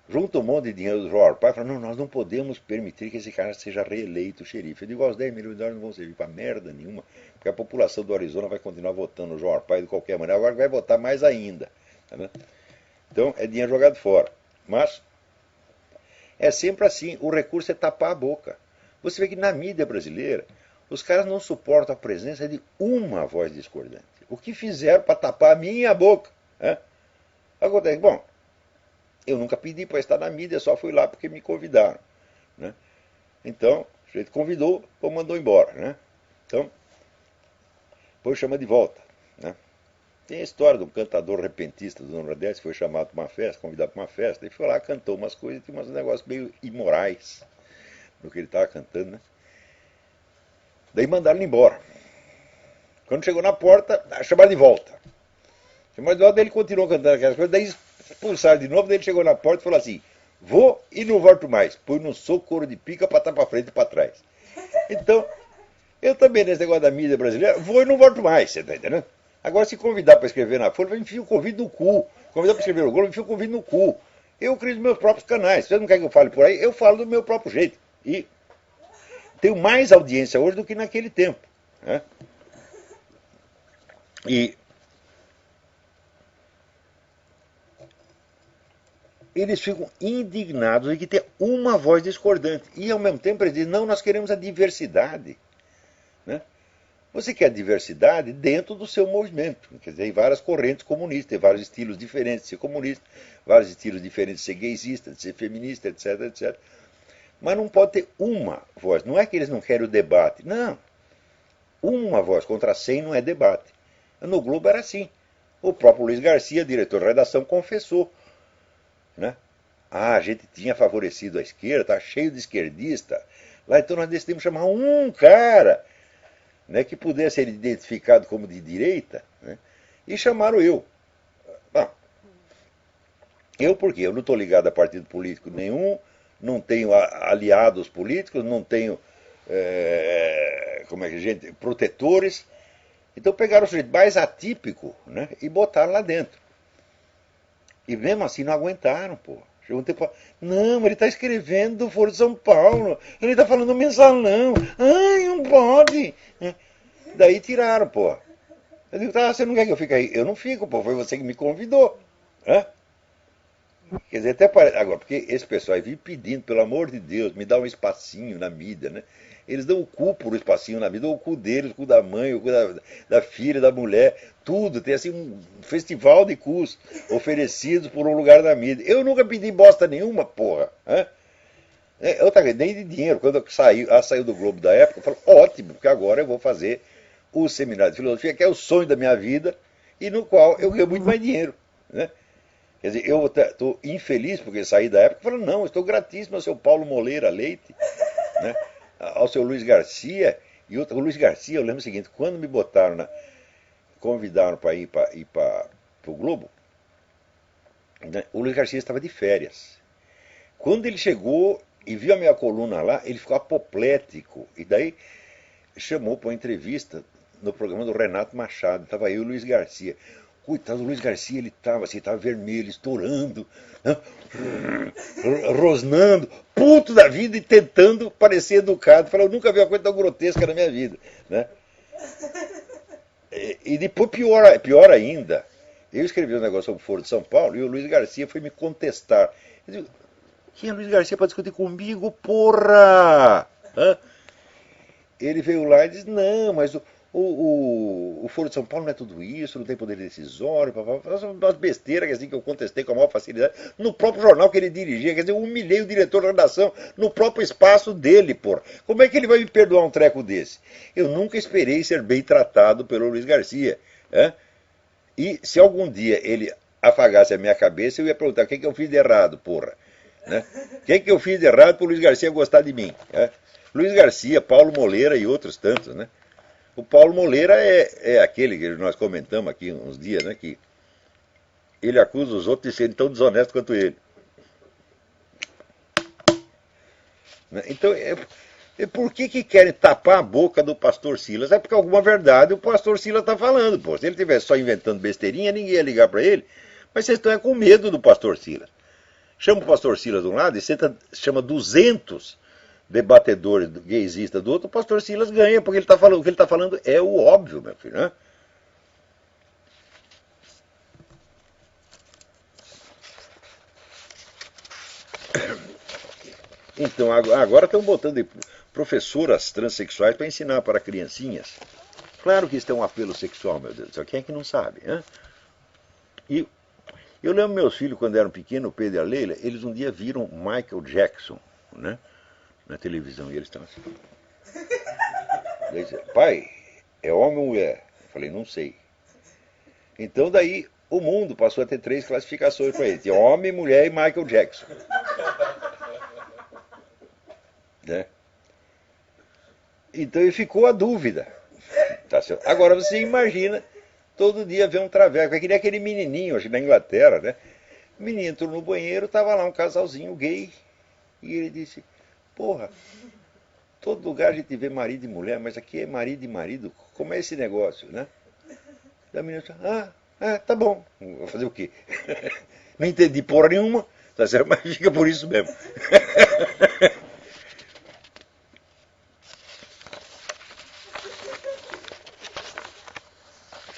junta um monte de dinheiro do Joe Arpaio e fala, não, nós não podemos permitir que esse cara seja reeleito xerife. Eu digo, os 10 milhões de dólares não vão servir para merda nenhuma, porque a população do Arizona vai continuar votando no Joe Arpaio de qualquer maneira, agora vai votar mais ainda. Tá vendo? Então, é dinheiro jogado fora. Mas, é sempre assim, o recurso é tapar a boca. Você vê que na mídia brasileira, os caras não suportam a presença de uma voz discordante. O que fizeram para tapar a minha boca? Né? Acontece, bom, eu nunca pedi para estar na mídia, só fui lá porque me convidaram. Né? Então, o sujeito convidou ou mandou embora. Né? Então, depois chama de volta. Né? Tem a história de um cantador repentista do Nordeste que foi chamado para uma festa, convidado para uma festa, e foi lá, cantou umas coisas, tinha uns negócios meio imorais no que ele estava cantando. Né? Daí mandaram ele embora. Quando chegou na porta, chamaram de volta. Chamaram de volta, daí ele continuou cantando aquelas coisas, daí expulsaram de novo, daí ele chegou na porta e falou assim, vou e não volto mais. Põe no soco, couro de pica para estar para frente e para trás. Então, eu também, nesse negócio da mídia brasileira, vou e não volto mais, você está entendendo? Agora, se convidar para escrever na Folha, enfia o convite no cu. Convidar para escrever no Globo, enfia o convite no cu. Eu crio os meus próprios canais. Se você não quer que eu fale por aí, eu falo do meu próprio jeito. E tenho mais audiência hoje do que naquele tempo. Né? E eles ficam indignados de que tem uma voz discordante. E, ao mesmo tempo, eles dizem, não, nós queremos a diversidade. Né? Você quer diversidade dentro do seu movimento. Quer dizer, tem várias correntes comunistas, tem vários estilos diferentes de ser comunista, vários estilos diferentes de ser gaysista, de ser feminista, etc, etc. Mas não pode ter uma voz. Não é que eles não querem o debate. Não. Uma voz contra 100 não é debate. No Globo era assim. O próprio Luiz Garcia, diretor de redação, confessou. Né? Ah, a gente tinha favorecido a esquerda, está cheio de esquerdista. Lá então nós decidimos chamar um cara, né, que pudesse ser identificado como de direita, né, e chamaram eu. Bom, eu por quê? Eu não estou ligado a partido político nenhum, não tenho aliados políticos, não tenho como é que gente, protetores. Então pegaram o sujeito mais atípico, né, e botaram lá dentro. E mesmo assim não aguentaram, pô. Chegou um tempo, não, ele está escrevendo do Foro de São Paulo, ele está falando mensalão, ai, não pode. Daí tiraram, pô. Eu digo, tá, você não quer que eu fique aí? Eu não fico, pô, foi você que me convidou. Né? Quer dizer, até parece. Agora, porque esse pessoal aí vive pedindo, pelo amor de Deus, me dá um espacinho na mídia, né? Eles dão o cu por um espacinho na mídia, dão o cu deles, o cu da mãe, o cu da filha, da mulher, tudo. Tem assim um festival de cus oferecidos por um lugar na mídia. Eu nunca pedi bosta nenhuma, porra. Né? Outra coisa, nem de dinheiro. Quando ela saiu do Globo da época, eu falei, ótimo, porque agora eu vou fazer o seminário de filosofia, que é o sonho da minha vida, e no qual eu ganho muito mais dinheiro. Né? Quer dizer, eu estou infeliz porque saí da época, falando, não, eu estou gratíssimo ao seu Paulo Moleira Leite, né? Ao seu Luiz Garcia, e o Luiz Garcia, eu lembro o seguinte, quando me botaram, convidaram para ir para o Globo, né, o Luiz Garcia estava de férias. Quando ele chegou e viu a minha coluna lá, ele ficou apoplético, e daí chamou para uma entrevista no programa do Renato Machado, estava eu e o Luiz Garcia. Coitado do Luiz Garcia, ele estava assim, estava vermelho, estourando, né? Rosnando, puto da vida e tentando parecer educado. Falei, eu nunca vi uma coisa tão grotesca na minha vida. Né? E depois, pior ainda, eu escrevi um negócio sobre o Foro de São Paulo e o Luiz Garcia foi me contestar. Eu digo, quem é Luiz Garcia para discutir comigo, porra? Hã? Ele veio lá e disse, não, mas o Foro de São Paulo não é tudo isso, não tem poder decisório, umas besteiras assim, que eu contestei com a maior facilidade, no próprio jornal que ele dirigia, quer dizer, eu humilhei o diretor da redação no próprio espaço dele, porra. Como é que ele vai me perdoar um treco desse? Eu nunca esperei ser bem tratado pelo Luiz Garcia. Né? E se algum dia ele afagasse a minha cabeça, eu ia perguntar: o que eu fiz de errado, porra? Né? O que eu fiz de errado para o Luiz Garcia gostar de mim? Né? Luiz Garcia, Paulo Moleira e outros tantos, né? O Paulo Moleira é aquele que nós comentamos aqui uns dias, né? Que ele acusa os outros de serem tão desonestos quanto ele. Né? Então, por que querem tapar a boca do pastor Silas? É porque alguma verdade o pastor Silas está falando. Pô. Se ele estivesse só inventando besteirinha, ninguém ia ligar para ele. Mas vocês estão com medo do pastor Silas. Chama o pastor Silas de um lado e chama 200 debatedores gaysistas do outro, o pastor Silas ganha, porque ele tá falando, o que ele está falando é o óbvio, meu filho. Né? Então, agora estão botando professoras transexuais para ensinar para criancinhas. Claro que isso é um apelo sexual, meu Deus do céu. Quem é que não sabe? Né? E eu lembro meus filhos, quando eram pequenos, o Pedro e a Leila, eles um dia viram Michael Jackson, né, na televisão, e eles estavam assim. Daí disseram: pai, é homem ou mulher? Eu falei: não sei. Então daí o mundo passou a ter 3 classificações para ele: tinha homem, mulher e Michael Jackson. Né? Então ele ficou a dúvida. Tá certo? Agora você imagina todo dia ver um traveco. É que nem aquele menininho, acho que na Inglaterra, né? O menino entrou no banheiro, tava lá um casalzinho gay. E ele disse: porra, todo lugar a gente vê marido e mulher, mas aqui é marido e marido. Como é esse negócio, né? Da menina disse: tá bom. Vou fazer o quê? Não entendi porra nenhuma, tá certo? Mas fica por isso mesmo.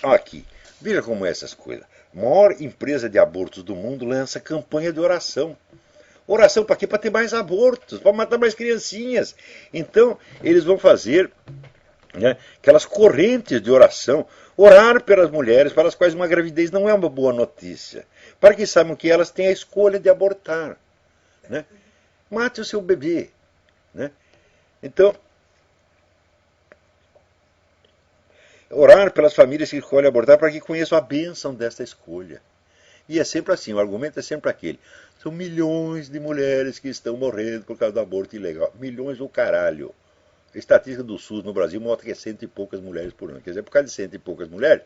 Aqui, veja como é essas coisas. A maior empresa de abortos do mundo lança campanha de oração. Oração para quê? Para ter mais abortos, para matar mais criancinhas. Então, eles vão fazer, né, aquelas correntes de oração, orar pelas mulheres para as quais uma gravidez não é uma boa notícia, para que saibam que elas têm a escolha de abortar. Né? Mate o seu bebê. Né? Então, orar pelas famílias que escolhem abortar para que conheçam a bênção desta escolha. E é sempre assim, o argumento é sempre aquele: são milhões de mulheres que estão morrendo por causa do aborto ilegal. Milhões o caralho. A estatística do SUS no Brasil mostra que é 100 e poucas mulheres por ano. Quer dizer, por causa de 100 e poucas mulheres,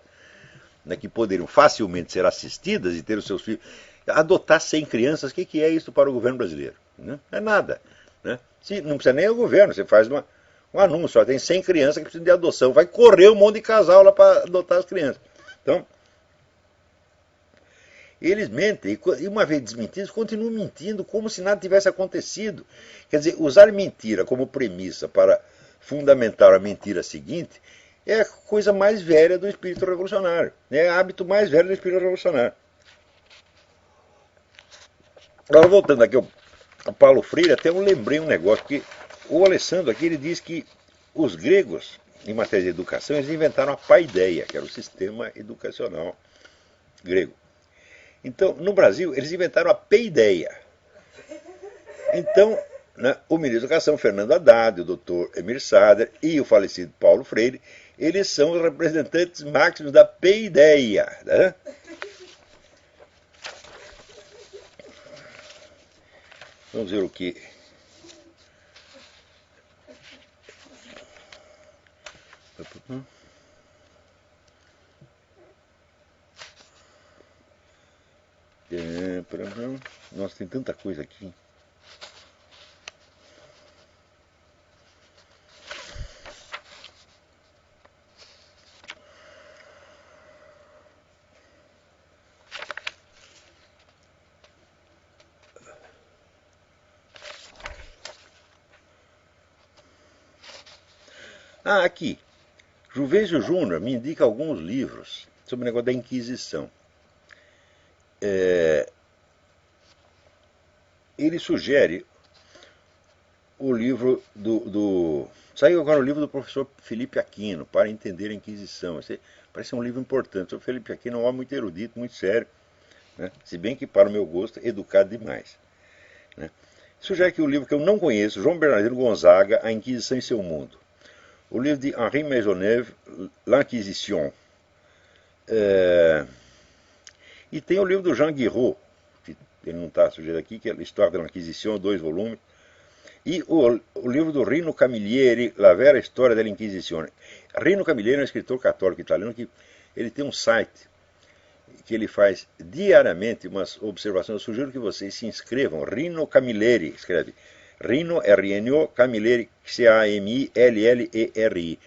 né, que poderiam facilmente ser assistidas e ter os seus filhos, adotar 100 crianças, o que é isso para o governo brasileiro? Né? Não é nada. Né? Não precisa nem o governo, você faz um anúncio: ó, tem 100 crianças que precisam de adoção, vai correr um monte de casal lá para adotar as crianças. Então, eles mentem, e uma vez desmentidos, continuam mentindo como se nada tivesse acontecido. Quer dizer, usar mentira como premissa para fundamentar a mentira seguinte é a coisa mais velha do espírito revolucionário. É o hábito mais velho do espírito revolucionário. Agora, voltando aqui ao Paulo Freire, até eu lembrei um negócio, porque o Alessandro aqui ele diz que os gregos, em matéria de educação, eles inventaram a paideia, que era o sistema educacional grego. Então, no Brasil, eles inventaram a peideia. Então, né, o ministro da Educação, Fernando Haddad, o doutor Emir Sader e o falecido Paulo Freire, eles são os representantes máximos da peideia. Né? Vamos ver o que... Nossa, tem tanta coisa aqui. Aqui. Juvencio Júnior me indica alguns livros sobre o negócio da Inquisição. Ele sugere o livro Saiu agora o livro do professor Felipe Aquino, Para Entender a Inquisição. Esse parece um livro importante. O Felipe Aquino é um homem muito erudito, muito sério, né? Se bem que, para o meu gosto, educado demais, né? Sugere que o livro que eu não conheço, João Bernardino Gonzaga, A Inquisição em Seu Mundo. O livro de Henri Maisonneuve, L'Inquisition. E tem o livro do Jean Guiraud, que ele não está sugerido aqui, que é a História da Inquisição, 2 volumes. E o livro do Rino Camilleri, La Vera Storia dell'Inquisizione. Rino Camilleri é um escritor católico italiano que ele tem um site que ele faz diariamente umas observações. Eu sugiro que vocês se inscrevam. Rino Camilleri, escreve. Rino, R-N-O, Camilleri, C-A-M-I-L-L-E-R-I.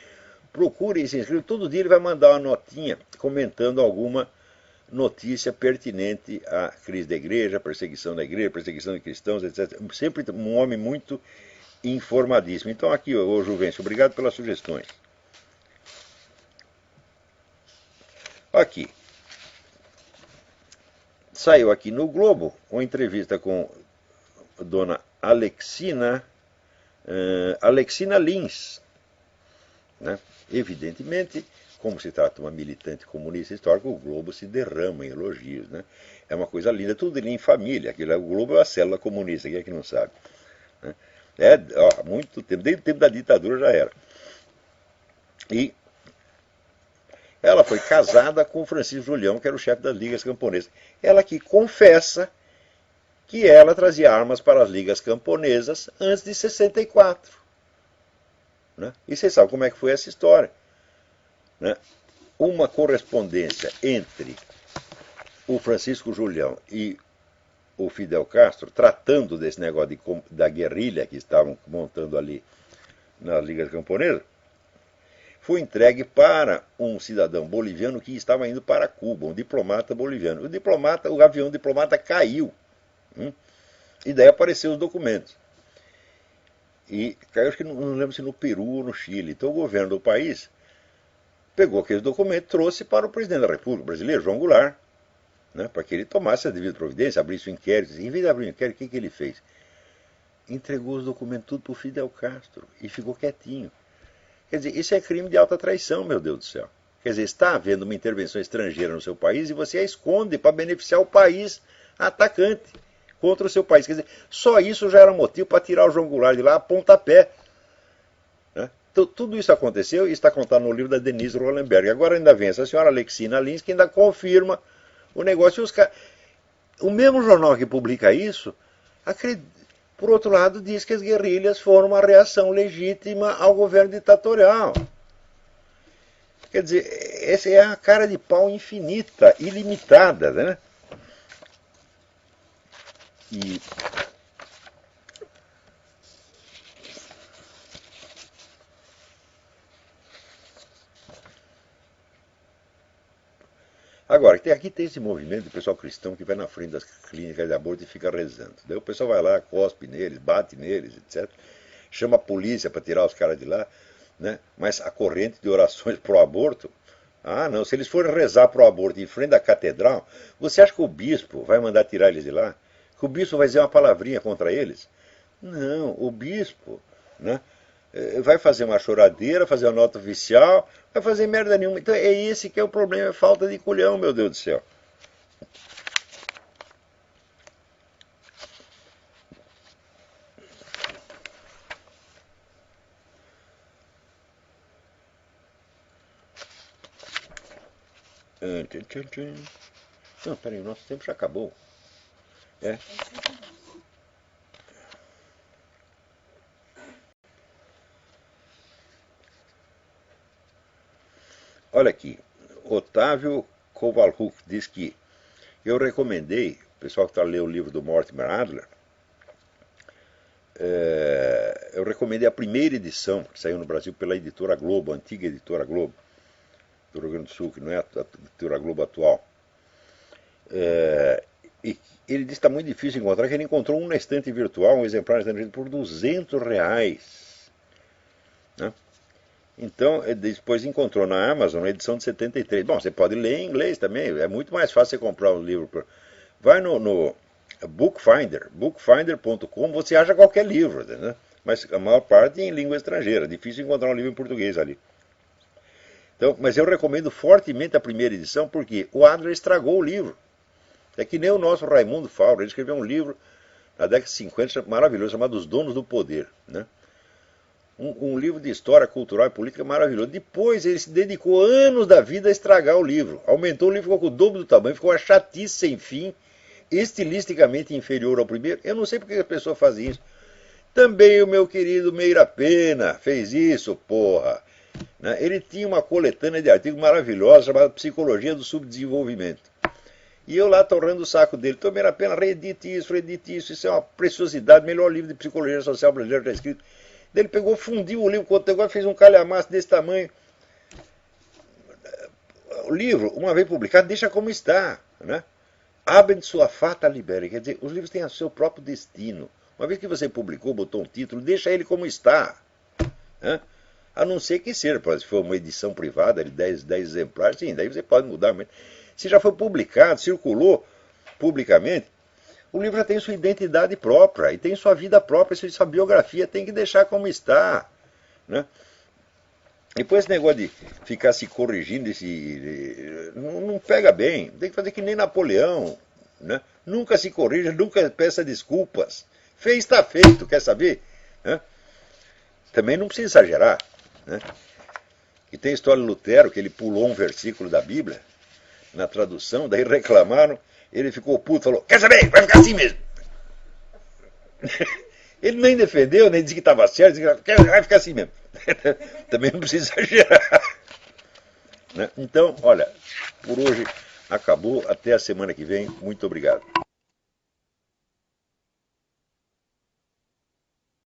Procure e se inscreva. Todo dia ele vai mandar uma notinha comentando alguma notícia pertinente à crise da igreja, perseguição da igreja, perseguição de cristãos, etc. Sempre um homem muito informadíssimo. Então aqui, ô Juvencio, obrigado pelas sugestões. Aqui. Saiu aqui no Globo uma entrevista com a dona Alexina Lins, né? Evidentemente, como se trata de uma militante comunista histórica, o Globo se derrama em elogios, né? É uma coisa linda, tudo ali em família. O Globo é a célula comunista, quem é que não sabe, né? Há muito tempo, desde o tempo da ditadura já era. E ela foi casada com Francisco Julião, que era o chefe das ligas camponesas. Ela que confessa que ela trazia armas para as ligas camponesas antes de 64. Né? E vocês sabem como é que foi essa história, né? Uma correspondência entre o Francisco Julião e o Fidel Castro, tratando desse negócio da guerrilha que estavam montando ali nas ligas camponesas, foi entregue para um cidadão boliviano que estava indo para Cuba, um diplomata boliviano. O avião diplomata caiu. E daí apareceram os documentos. E caiu, acho que não lembro se no Peru ou no Chile. Então o governo do país pegou aqueles documentos e trouxe para o presidente da República brasileira, João Goulart, né, para que ele tomasse a devida providência, abrisse o inquérito. Em vez de abrir o inquérito, o que ele fez? Entregou os documentos tudo para o Fidel Castro e ficou quietinho. Quer dizer, isso é crime de alta traição, meu Deus do céu. Quer dizer, está havendo uma intervenção estrangeira no seu país e você a esconde para beneficiar o país atacante contra o seu país. Quer dizer, só isso já era motivo para tirar o João Goulart de lá a pontapé. Né? Tudo isso aconteceu e está contado no livro da Denise Rolenberg. Agora ainda vem essa senhora Alexina Lins, que ainda confirma o negócio. O mesmo jornal que publica isso, por outro lado, diz que as guerrilhas foram uma reação legítima ao governo ditatorial. Quer dizer, essa é a cara de pau infinita, ilimitada, né? E agora, aqui tem esse movimento do pessoal cristão que vai na frente das clínicas de aborto e fica rezando. Daí o pessoal vai lá, cospe neles, bate neles, etc. Chama a polícia para tirar os caras de lá, né? Mas a corrente de orações pro aborto, não, se eles forem rezar pro aborto em frente à catedral, você acha que o bispo vai mandar tirar eles de lá? Que o bispo vai dizer uma palavrinha contra eles? Não, o bispo, né, vai fazer uma choradeira, fazer uma nota oficial, vai fazer merda nenhuma. Então é esse que é o problema, é falta de culhão, meu Deus do céu. Não, peraí, o nosso tempo já acabou. É. Olha aqui, Otávio Kovalchuk diz que eu recomendei, o pessoal que está lendo o livro do Mortimer Adler, eu recomendei a primeira edição, que saiu no Brasil pela editora Globo, a antiga editora Globo, do Rio Grande do Sul, que não é a editora Globo atual. E ele disse que está muito difícil encontrar, que ele encontrou um na estante virtual, um exemplar na estante virtual, por R$200. Né? Então, depois encontrou na Amazon a edição de 73. Bom, você pode ler em inglês também, é muito mais fácil você comprar um livro. Vai no Bookfinder, bookfinder.com, você acha qualquer livro, né? mas a maior parte em língua estrangeira. Difícil encontrar um livro em português ali. Então, mas eu recomendo fortemente a primeira edição, porque o Adler estragou o livro. É que nem o nosso Raimundo Fauro, ele escreveu um livro na década de 50 maravilhoso, chamado Os Donos do Poder, né? Um livro de história cultural e política maravilhoso. Depois ele se dedicou anos da vida a estragar o livro. Aumentou o livro, ficou com o dobro do tamanho, ficou uma chatice sem fim, estilisticamente inferior ao primeiro. Eu não sei porque a pessoa faz isso. Também o meu querido Meira Pena fez isso, porra. Né? Ele tinha uma coletânea de artigos maravilhosos chamada Psicologia do Subdesenvolvimento. E eu lá torrando o saco dele. Então, Meira Pena, reedite isso é uma preciosidade, melhor livro de psicologia social brasileiro já escrito. Ele pegou, fundiu o livro com outro negócio, fez um calhamaço desse tamanho. O livro, uma vez publicado, deixa como está. Né? Abend sua fata libere. Quer dizer, os livros têm o seu próprio destino. Uma vez que você publicou, botou um título, deixa ele como está. Né? A não ser que seja, se for uma edição privada de 10 exemplares, sim, daí você pode mudar. Mas se já foi publicado, circulou publicamente, o livro já tem sua identidade própria, e tem sua vida própria, sua biografia, tem que deixar como está. Né? Depois esse negócio de ficar se corrigindo, não pega bem. Tem que fazer que nem Napoleão. Né? Nunca se corrija, nunca peça desculpas. Fez, está feito, quer saber? Né? Também não precisa exagerar. Né? E tem a história de Lutero, que ele pulou um versículo da Bíblia, na tradução, daí reclamaram, ele ficou puto, falou, quer saber, vai ficar assim mesmo. Ele nem defendeu, nem disse que estava certo, disse que vai ficar assim mesmo. Também não precisa exagerar. Né? Então, olha, por hoje acabou, até a semana que vem, muito obrigado.